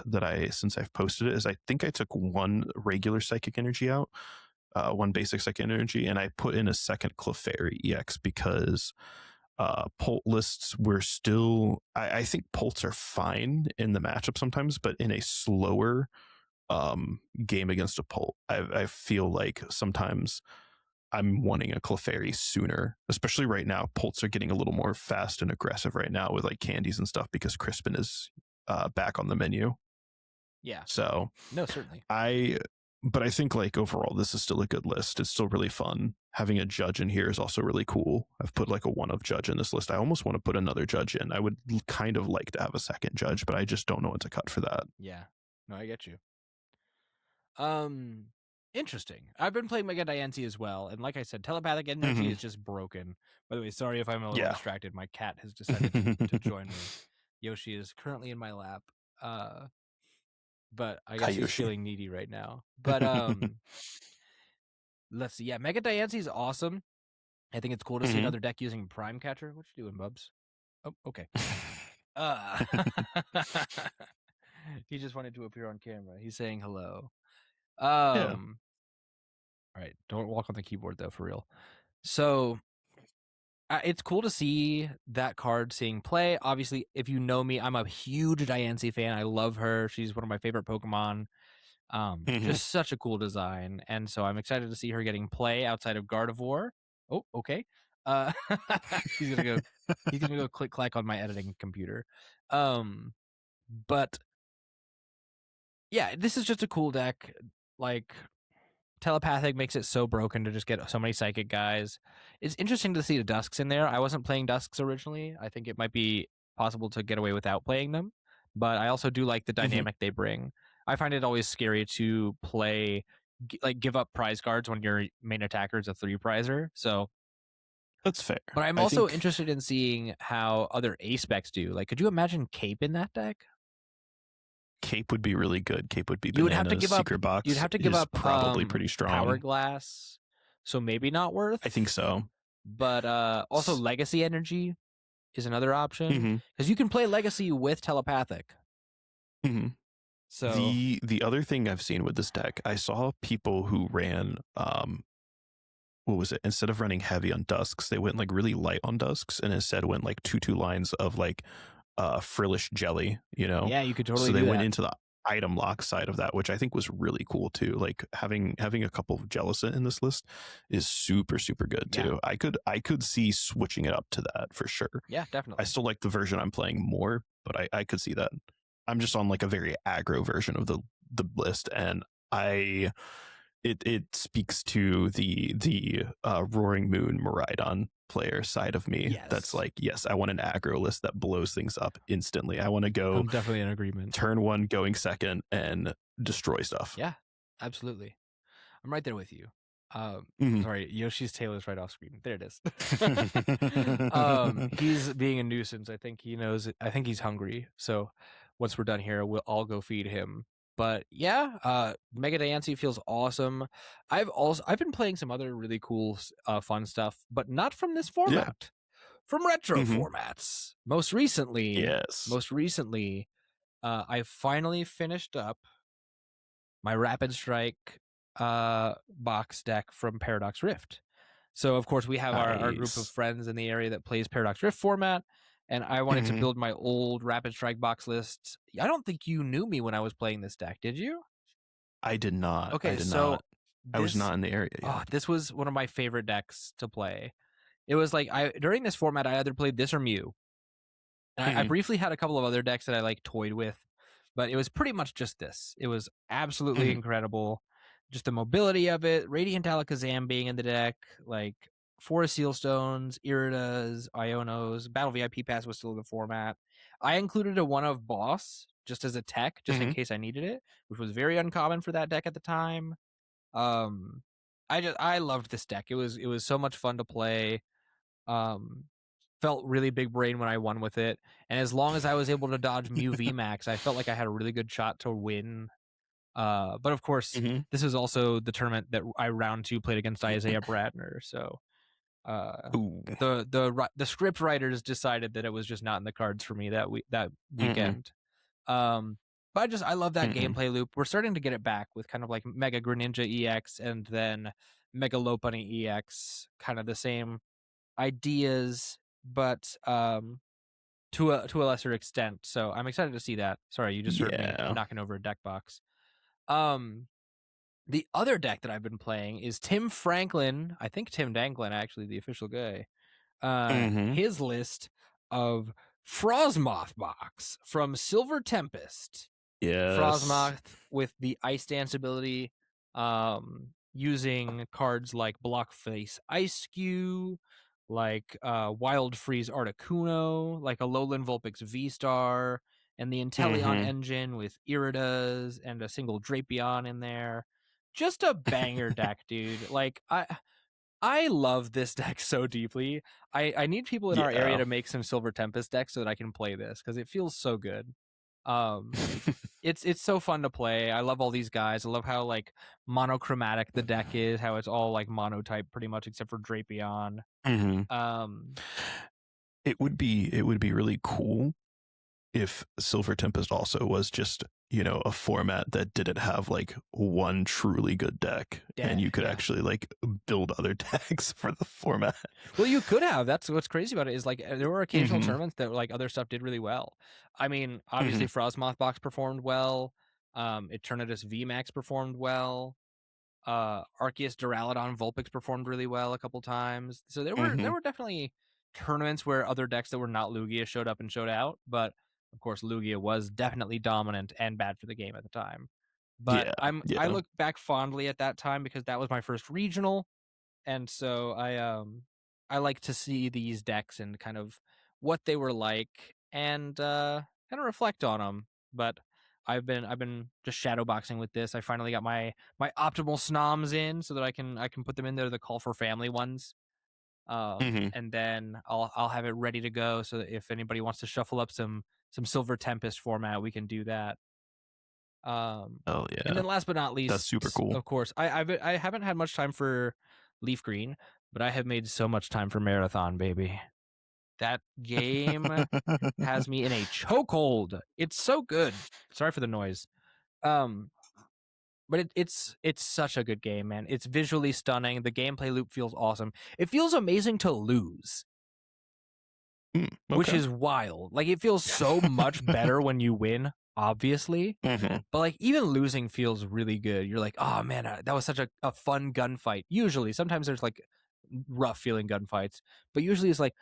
since I've posted it is I think I took one regular psychic energy out, one basic psychic energy, and I put in a second Clefairy EX because Pult lists were still, I think Pults are fine in the matchup sometimes, but in a slower game against a Pult, I feel like sometimes I'm wanting a Clefairy sooner, especially right now. Pults are getting a little more fast and aggressive right now with like candies and stuff because Crispin is back on the menu. Yeah. So no, certainly. But I think like overall, this is still a good list. It's still really fun. Having a judge in here is also really cool. I've put like a 1-of judge in this list. I almost want to put another judge in. I would kind of like to have a second judge, but I just don't know what to cut for that. Yeah. No, I get you. Interesting. I've been playing Mega Diancie as well, and like I said, telepathic energy is just broken. By the way, sorry if I'm a little distracted. My cat has decided to join me. Yoshi is currently in my lap. But I guess he's feeling needy right now. But let's see. Yeah, Mega Diancie is awesome. I think it's cool to see another deck using Prime Catcher. What you doing, Bubs? Oh, okay. He just wanted to appear on camera. He's saying hello. All right, don't walk on the keyboard though, for real. So it's cool to see that card seeing play. Obviously, if you know me, I'm a huge Diancie fan. I love her. She's one of my favorite Pokemon. Just such a cool design, and so I'm excited to see her getting play outside of Gardevoir. Oh, okay. He's gonna go click clack on my editing computer. But yeah, this is just a cool deck. Like, telepathic makes it so broken to just get so many psychic guys. It's interesting to see the Dusks in there. I wasn't playing Dusks originally. I think it might be possible to get away without playing them, but I also do like the dynamic they bring. I find it always scary to play, like, give up prize cards when your main attacker is a 3-prizer. So that's fair. But I'm also interested in seeing how other ace specs do. Like, could you imagine Cape in that deck? Cape would be really good. Cape would be bananas. You would have to give up. Secret Box. You'd have to give up probably pretty strong. Power Glass, so maybe not worth. I think so. But also Legacy Energy is another option because you can play Legacy with telepathic. So the other thing I've seen with this deck, I saw people who ran what was it? Instead of running heavy on Dusks, they went like really light on Dusks and instead went like 2/2 lines of like frillish jelly, you know? Yeah, you could totally so they do went that. into the item lock side of that, which I think was really cool too. Like having a couple of Jellicent in this list is super good too. I could see switching it up to that for sure. Yeah, definitely. I still like the version I'm playing more, but I could see that. I'm just on like a very aggro version of the list, and it speaks to the Roaring Moon Miraidon player side of me. That's like, yes, I want an aggro list that blows things up instantly. I want to go, I'm definitely in agreement, turn 1 going second and destroy stuff. Yeah, absolutely. I'm right there with you. Sorry, Yoshi's tail is right off screen. There it is. He's being a nuisance. I think he knows it. I think he's hungry. So once we're done here, I'll go feed him. But yeah, Mega Diancie feels awesome. I've been playing some other really cool, fun stuff, but not from this format. From retro formats. Most recently, I finally finished up my Rapid Strike box deck from Paradox Rift. So of course we have our group of friends in the area that plays Paradox Rift format, and I wanted to build my old Rapid Strike box list. I don't think you knew me when I was playing this deck, did you? I did not. Okay, I was not in the area yet. Oh, this was one of my favorite decks to play. It was like during this format I either played this or Mew. And I briefly had a couple of other decks that I like toyed with. but it was pretty much just this. It was absolutely Mhm. incredible. Just the mobility of it, Radiant Alakazam being in the deck, like 4 Sealstones, Iridas, Ionos, Battle VIP Pass was still in the format. I included a one of Boss just as a tech, just in Mhm. case I needed it, which was very uncommon for that deck at the time. Um, I loved this deck. It was so much fun to play. Um, felt really big brain when I won with it, and as long as I was able to dodge Mew VMAX, I felt like I had a really good shot to win. But of course, Mhm. this is also the tournament that I round 2 played against Isaiah Bradner, so Ooh. the script writers decided that it was just not in the cards for me that Mm-mm. weekend. Um, but I love that Mm-mm. gameplay loop. We're starting to get it back with kind of like Mega Greninja EX and then Mega Lopunny EX, kind of the same ideas, but to a lesser extent. So I'm excited to see that. Sorry, you just heard me Yeah. knocking over a deck box. Um, the other deck that I've been playing is Tim Franklin. I think Tim Danklin, actually, the official guy. Mhm. His list of Frosmoth box from Silver Tempest. Yes. Frosmoth with the Ice Dance ability, using cards like Blockface Ice Skew, like Wild Freeze Articuno, like a Alolan Vulpix V-Star, and the Inteleon Mhm. engine with Iridas and a single Drapion in there. Just a banger deck, dude. Like I love this deck so deeply. I need people in our area Yeah. to make some Silver Tempest decks so that I can play this because it feels so good. Um, it's so fun to play. I love all these guys. I love how like monochromatic the deck is, how it's all like monotype pretty much except for Drapion. Mhm. Um, It would be really cool if Silver Tempest also was just, a format that didn't have like one truly good deck and you could yeah. actually like build other decks for the format. Well, you could have. That's what's crazy about it is like there were occasional Mhm. tournaments that like other stuff did really well. I mean, obviously Mhm. Frostmoth box performed well. Eternatus VMAX performed well. Arceus Duraludon Vulpix performed really well a couple times. So there Mhm. were definitely tournaments where other decks that were not Lugia showed up and showed out, but of course Lugia was definitely dominant and bad for the game at the time. But Yeah. I Yeah. look back fondly at that time because that was my first regional, and so I like to see these decks and kind of what they were like and kind of reflect on them. But I've been just shadowboxing with this. I finally got my optimal snoms in so that I can put them in there, the call for family ones. Mhm. And then I'll have it ready to go so that if anybody wants to shuffle up some Silver Tempest format, we can do that. Um, Oh and yeah. then last but not That's least, super cool. of course, I haven't had much time for Leaf Green, but I have made so much time for Marathon, baby. That game has me in a chokehold. It's so good. Sorry for the noise. Um, but it's such a good game, man. It's visually stunning. The gameplay loop feels awesome. It feels amazing to lose, which Okay. is wild. Like it feels so much better when you win, obviously. Mhm. But like even losing feels really good. You're like, oh man, that was such a fun gunfight. Usually, sometimes there's like rough feeling gunfights, but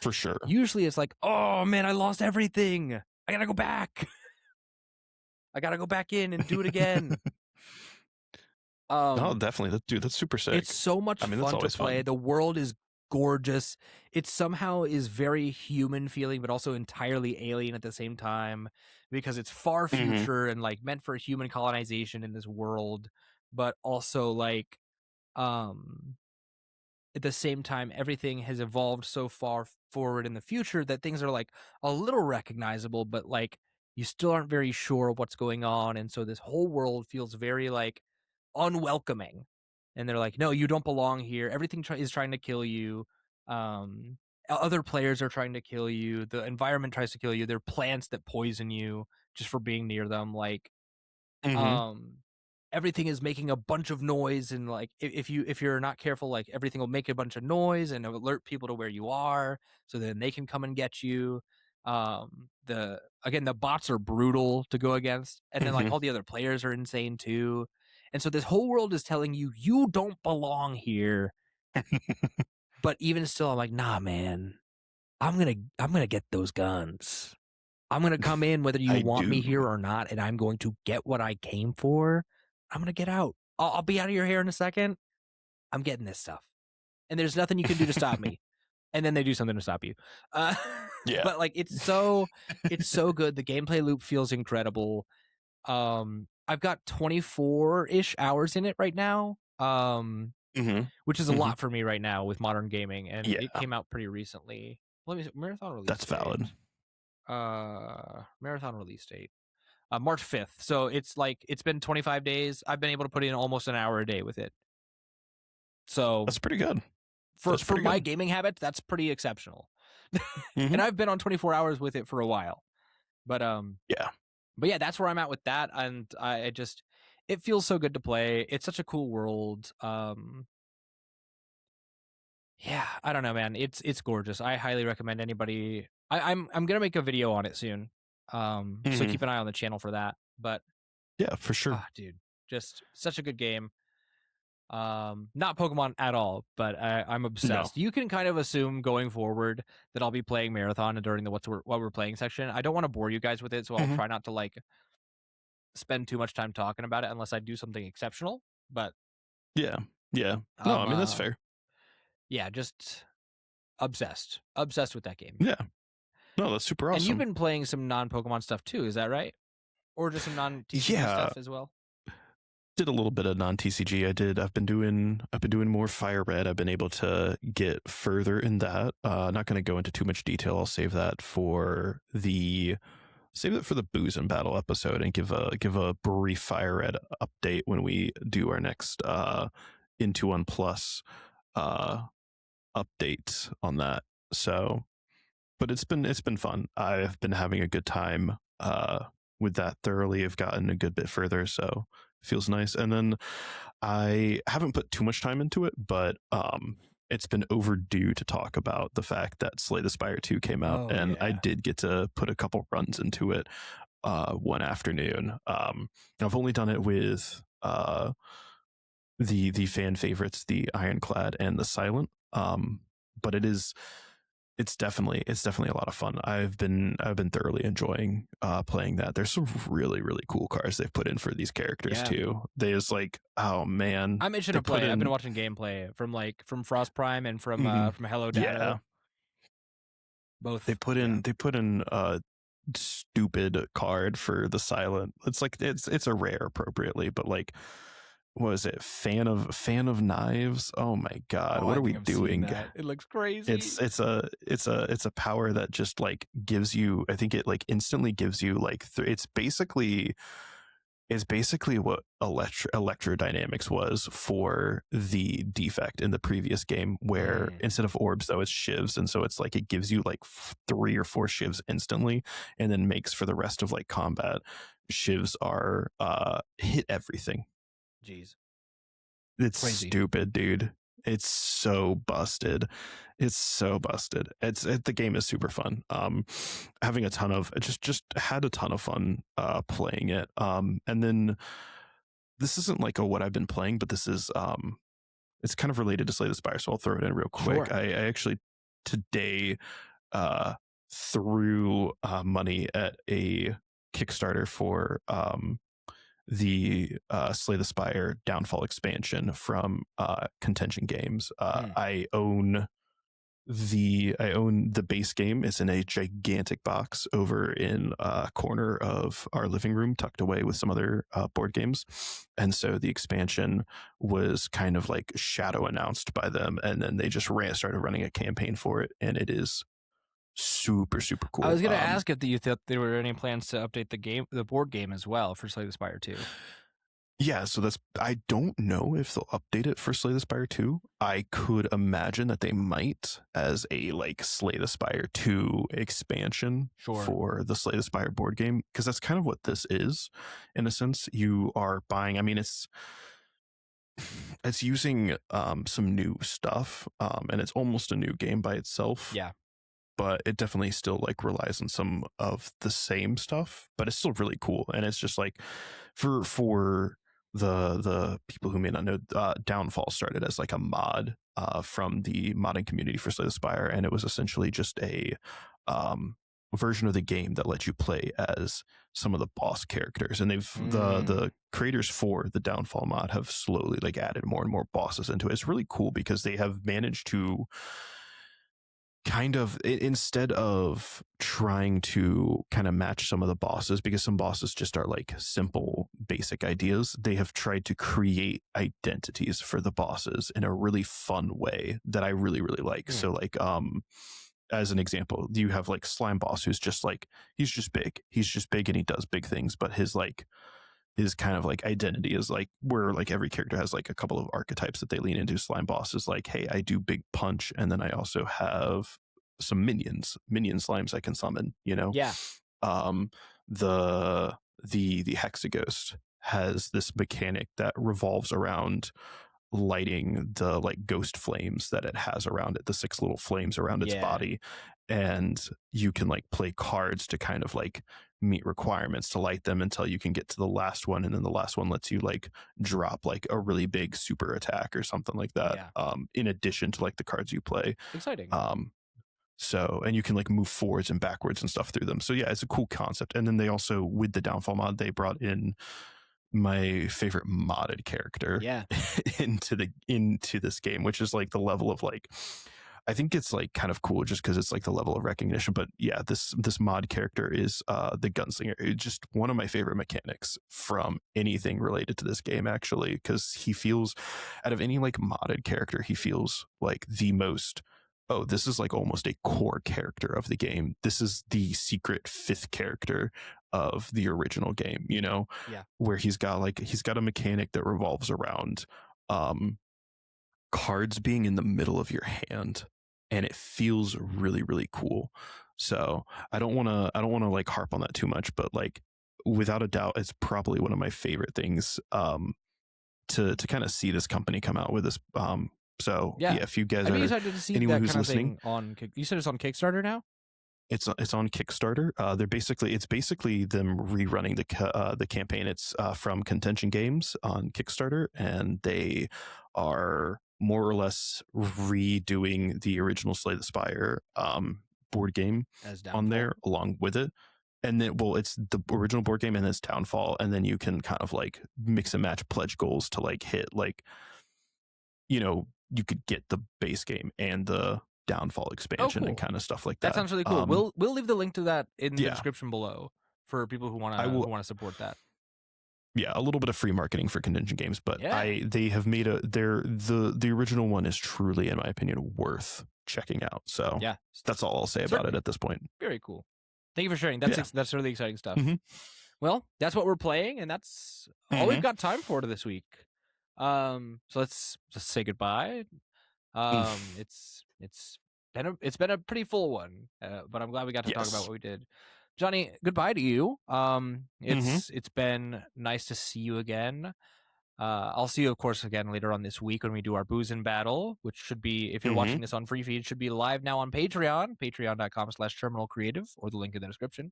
For sure. usually it's like, oh man, I lost everything. I gotta go back. I gotta go back in and do it again. No, Um, definitely. Dude, that's super it's sick. so much I mean, that's fun to always play. fun. The world is gorgeous. It somehow is very human feeling, but also entirely alien at the same time because it's far Mhm. future and like meant for human colonization in this world, but also like um at the same time everything has evolved so far forward in the future that things are like a little recognizable, but like you still aren't very sure of what's going on, and so this whole world feels very like unwelcoming, and they're like, no, you don't belong here, everything is trying to kill you. Other players are trying to kill you, the environment tries to kill you, there are plants that poison you just for being near them, like Mhm. um everything is making a bunch of noise, and like if you're not careful, like everything will make a bunch of noise and alert people to where you are so then they can come and get you. The bots are brutal to go against, and then like Mhm. all the other players are insane too, and so this whole world is telling you you don't belong here, but even still I'm like, nah man, I'm gonna get those guns. I'm going to come in whether you I want me do. here or not, and I'm going to get what I came for. I'm going to get out. I'll be out of your hair in a second. I'm getting this stuff. And there's nothing you can do to stop me. And then they do something to stop you. Uh, Yeah. but like it's so good. The gameplay loop feels incredible. I've got 24-ish hours in it right now. Which is a lot for me right now with modern gaming, and it came out pretty recently. Let me see, marathon release. That's valid. Marathon release date. March 5th. So it's been 25 days. I've been able to put in almost an hour a day with it. So that's pretty good. For my gaming habits, that's pretty exceptional. And I've been on 24 hours with it for a while. But yeah, that's where I'm at with that, and it feels so good to play. It's such a cool world. Yeah, I don't know, man. It's gorgeous. I highly recommend anybody. I'm gonna make a video on it soon. So keep an eye on the channel for that. But yeah, for sure, dude, just such a good game. Not Pokemon at all, but I'm obsessed. No. You can kind of assume going forward that I'll be playing Marathon during the what we're playing section. I don't want to bore you guys with it, so I'll try not to spend too much time talking about it unless I do something exceptional. But yeah. No, I mean that's fair. Yeah, just obsessed with that game. Yeah, no, that's super awesome. And you've been playing some non-Pokemon stuff too, is that right? Or just some non-TCG stuff as well? Did a little bit of non-TCG. I've been doing more Fire Red. I've been able to get further in that. Not going to go into too much detail. I'll save that for the Booze and Battle episode and give a brief Fire Red update when we do our next N21 Plus update on that. So, but it's been fun. I've been having a good time with that thoroughly. I've gotten a good bit further, so it feels nice. And then I haven't put too much time into it, but it's been overdue to talk about the fact that Slay the Spire 2 came out, and I did get to put a couple runs into it one afternoon. I've only done it with the fan favorites, the Ironclad and the Silent. But it's definitely a lot of fun. I've been thoroughly enjoying playing that. There's some really, really cool cards they've put in for these characters too. They just oh man, I'm itching to play. I've been watching gameplay from Frost Prime and from Hello Dado. Yeah. Both they put in a stupid card for the Silent. It's it's a rare appropriately, but what is it? Fan of Knives. Oh my god, what are we doing? It looks crazy. It's a power that just gives you, I think it instantly gives you it's basically what electrodynamics was for the defect in the previous game, where instead of orbs though it's shivs, and so it's it gives you 3 or 4 shivs instantly, and then makes for the rest of combat. Shivs are hit everything. Jeez, it's crazy. Stupid, dude. It's so busted. The game is super fun. Having a ton of just had a ton of fun playing it. And then this isn't what I've been playing, but this is it's kind of related to Slay the Spire, so I'll throw it in real quick. Sure. I actually today threw money at a Kickstarter for the Slay the Spire Downfall expansion from Contention Games. I own the base game. It's in a gigantic box over in a corner of our living room, tucked away with some other board games. And so the expansion was kind of shadow announced by them, and then they just started running a campaign for it, and it is super, super cool. I was going to ask if you thought there were any plans to update the board game as well for Slay the Spire 2. Yeah, so I don't know if they'll update it for Slay the Spire 2. I could imagine that they might as a Slay the Spire 2 expansion for the Slay the Spire board game, because that's kind of what this is in a sense. You are buying, I mean, it's using some new stuff, and it's almost a new game by itself. Yeah. But it definitely still relies on some of the same stuff, but it's still really cool. And it's just for the people who may not know, Downfall started as a mod from the modding community for Slay the Spire, and it was essentially just a version of the game that lets you play as some of the boss characters, and they've the creators for the Downfall mod have slowly like added more and more bosses into it. It's really cool because they have managed to kind of, instead of trying to kind of match some of the bosses, because some bosses just are like simple basic ideas, they have tried to create identities for the bosses in a really fun way that I really really like. So like as an example, you have like Slime Boss, who's just like, he's just big and he does big things, but his kind of like identity is like, where like every character has like a couple of archetypes that they lean into. Slime Boss is like, hey, I do big punch, and then I also have some minion slimes I can summon, you know. Yeah. The Hexaghost has this mechanic that revolves around lighting the like ghost flames that it has around it, the 6 little flames around its body, and you can like play cards to kind of like meet requirements to light them until you can get to the last one, and then the last one lets you like drop like a really big super attack or something like that, in addition to like the cards you play. Exciting. So, and you can like move forwards and backwards and stuff through them. So yeah, it's a cool concept. And then they also, with the Downfall mod, they brought in my favorite modded character into this game, which is like the level of like, I think it's like kind of cool just because it's like the level of recognition. But yeah, this mod character is the Gunslinger. It's just one of my favorite mechanics from anything related to this game, actually, because he feels, out of any like modded character, he feels like the most, oh, this is like almost a core character of the game. This is the secret 5th character of the original game, you know? Yeah. Where he's got a mechanic that revolves around cards being in the middle of your hand, and it feels really really cool. So I don't want to like harp on that too much, but like without a doubt it's probably one of my favorite things to kind of see this company come out with this. So yeah, if you guys I'd be are excited to see anyone that who's kind of listening, thing on. You said it's on Kickstarter now. It's on Kickstarter. It's basically them rerunning the campaign. It's from Contention Games on Kickstarter, and they are more or less redoing the original Slay the Spire board game As on Downfall. there along with it. And then, well, it's the original board game and it's Downfall, and then you can kind of like mix and match pledge goals to like hit, like, you know, you could get the base game and the Downfall expansion and kind of stuff like that. That sounds really cool. We'll leave the link to that in the description below for people who want to support that. Yeah, a little bit of free marketing for Contention Games, but they have made the original one is truly, in my opinion, worth checking out. So yeah, that's all I'll say about it at this point. Very cool. Thank you for sharing. That's really exciting stuff. Mm-hmm. Well, that's what we're playing, and that's all we've got time for this week. So let's just say goodbye. It's been a pretty full one, but I'm glad we got to talk about what we did. Johnny, goodbye to you. It's been nice to see you again. I'll see you, of course, again later on this week when we do our Booze in Battle, which should be, if you're watching this on Free Feed, should be live now on Patreon, patreon.com/terminalcreative, or the link in the description.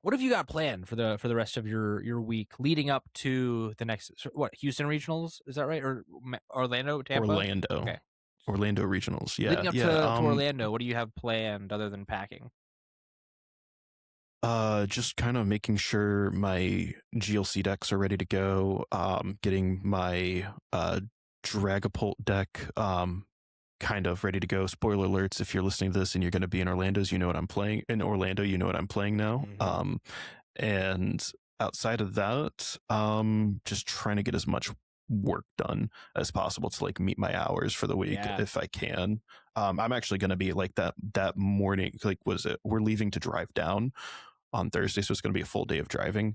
What have you got planned for the rest of your week leading up to the next, Houston Regionals? Is that right? Or Orlando, Tampa? Okay. Orlando Regionals. Yeah. Leading up to Orlando, what do you have planned other than packing? Just kind of making sure my GLC decks are ready to go. Getting my Dragapult deck kind of ready to go. Spoiler alerts, if you're listening to this and you're going to be in Orlando, you know what I'm playing. In Orlando, you know what I'm playing now. And outside of that, just trying to get as much work done as possible to like meet my hours for the week if I can. I'm actually going to be like that morning, like, we're leaving to drive down on Thursday, so it's going to be a full day of driving.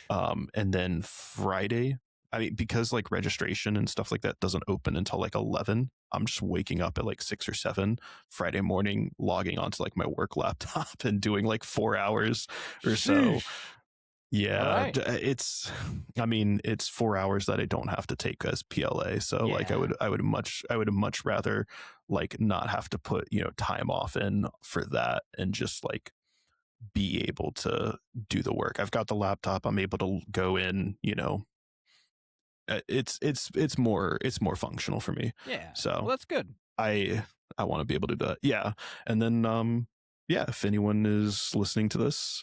And then Friday, I mean, because like registration and stuff like that doesn't open until like 11, I'm just waking up at like 6 or 7 Friday morning, logging onto like my work laptop and doing like 4 hours or so. Yeah, it's 4 hours that I don't have to take as PLA. So like I would much rather like not have to put, time off in for that and just like be able to do the work. I've got the laptop. I'm able to go in, it's more functional for me. Yeah. So well, that's good. I want to be able to do that. Yeah. And then yeah, if anyone is listening to this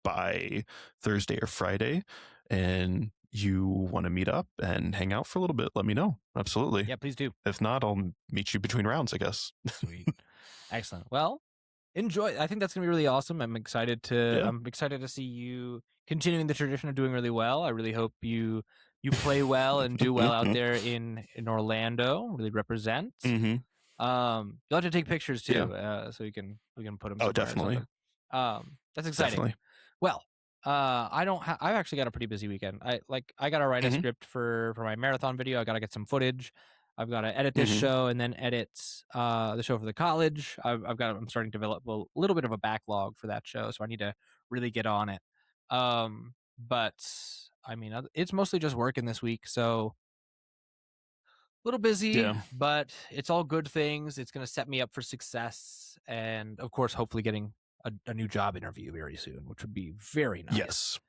by Thursday or Friday and you want to meet up and hang out for a little bit, let me know. Absolutely. Yeah, please do. If not, I'll meet you between rounds, I guess. Sweet. Excellent. Well, enjoy. I think that's gonna be really awesome. Yeah. I'm excited to see you continuing the tradition of doing really well. I really hope you play well and do well out there in Orlando. Really represent. Mm-hmm. You'll have to take pictures Yeah. too, so we can put them Oh, somewhere or definitely. something. That's exciting. Definitely. Well, I've actually got a pretty busy weekend. I got to write a Mm-hmm. script for my marathon video. I got to get some footage. I've got to edit this Mm-hmm. show and then edit the show for the college. I'm starting to develop a little bit of a backlog for that show, so I need to really get on it. But I mean, it's mostly just working this week, so a little busy, Yeah. but it's all good things. It's going to set me up for success, and of course, hopefully getting a new job interview very soon, which would be very nice. Yes.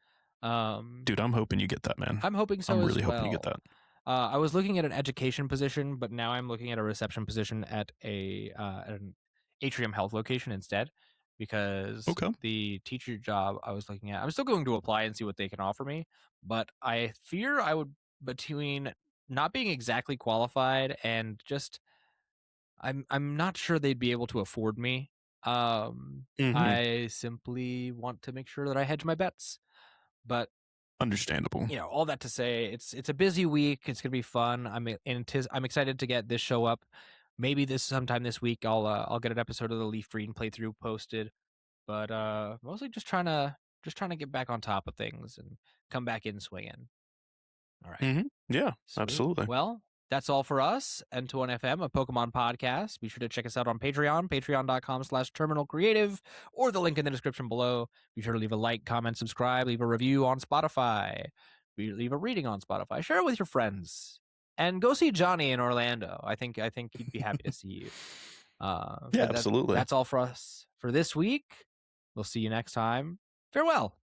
Um, Dude, I'm hoping you get that, man. I'm hoping so I'm as really hoping you get well. that. I was looking at an education position, but now I'm looking at a reception position at an Atrium Health location instead, because Okay. the teacher job I was looking at, I'm still going to apply and see what they can offer me, but I fear I would, between not being exactly qualified and just I'm not sure they'd be able to afford me. Mm-hmm. I simply want to make sure that I hedge my bets. But Understandable. all that to say, it's a busy week. It's gonna be fun. I'm excited to get this show up. Maybe sometime this week I'll get an episode of the Leaf Green playthrough posted. But mostly just trying to get back on top of things and come back in swinging. All right. Mm-hmm. Yeah, Sweet. absolutely. Well, that's all for us. N21FM, a Pokemon podcast. Be sure to check us out on Patreon, patreon.com/terminalcreative, or the link in the description below. Be sure to leave a like, comment, subscribe, leave a review on Spotify. Leave a reading on Spotify. Share it with your friends. And go see Johnny in Orlando. I think he'd be happy to see you. Yeah, absolutely. That's all for us for this week. We'll see you next time. Farewell.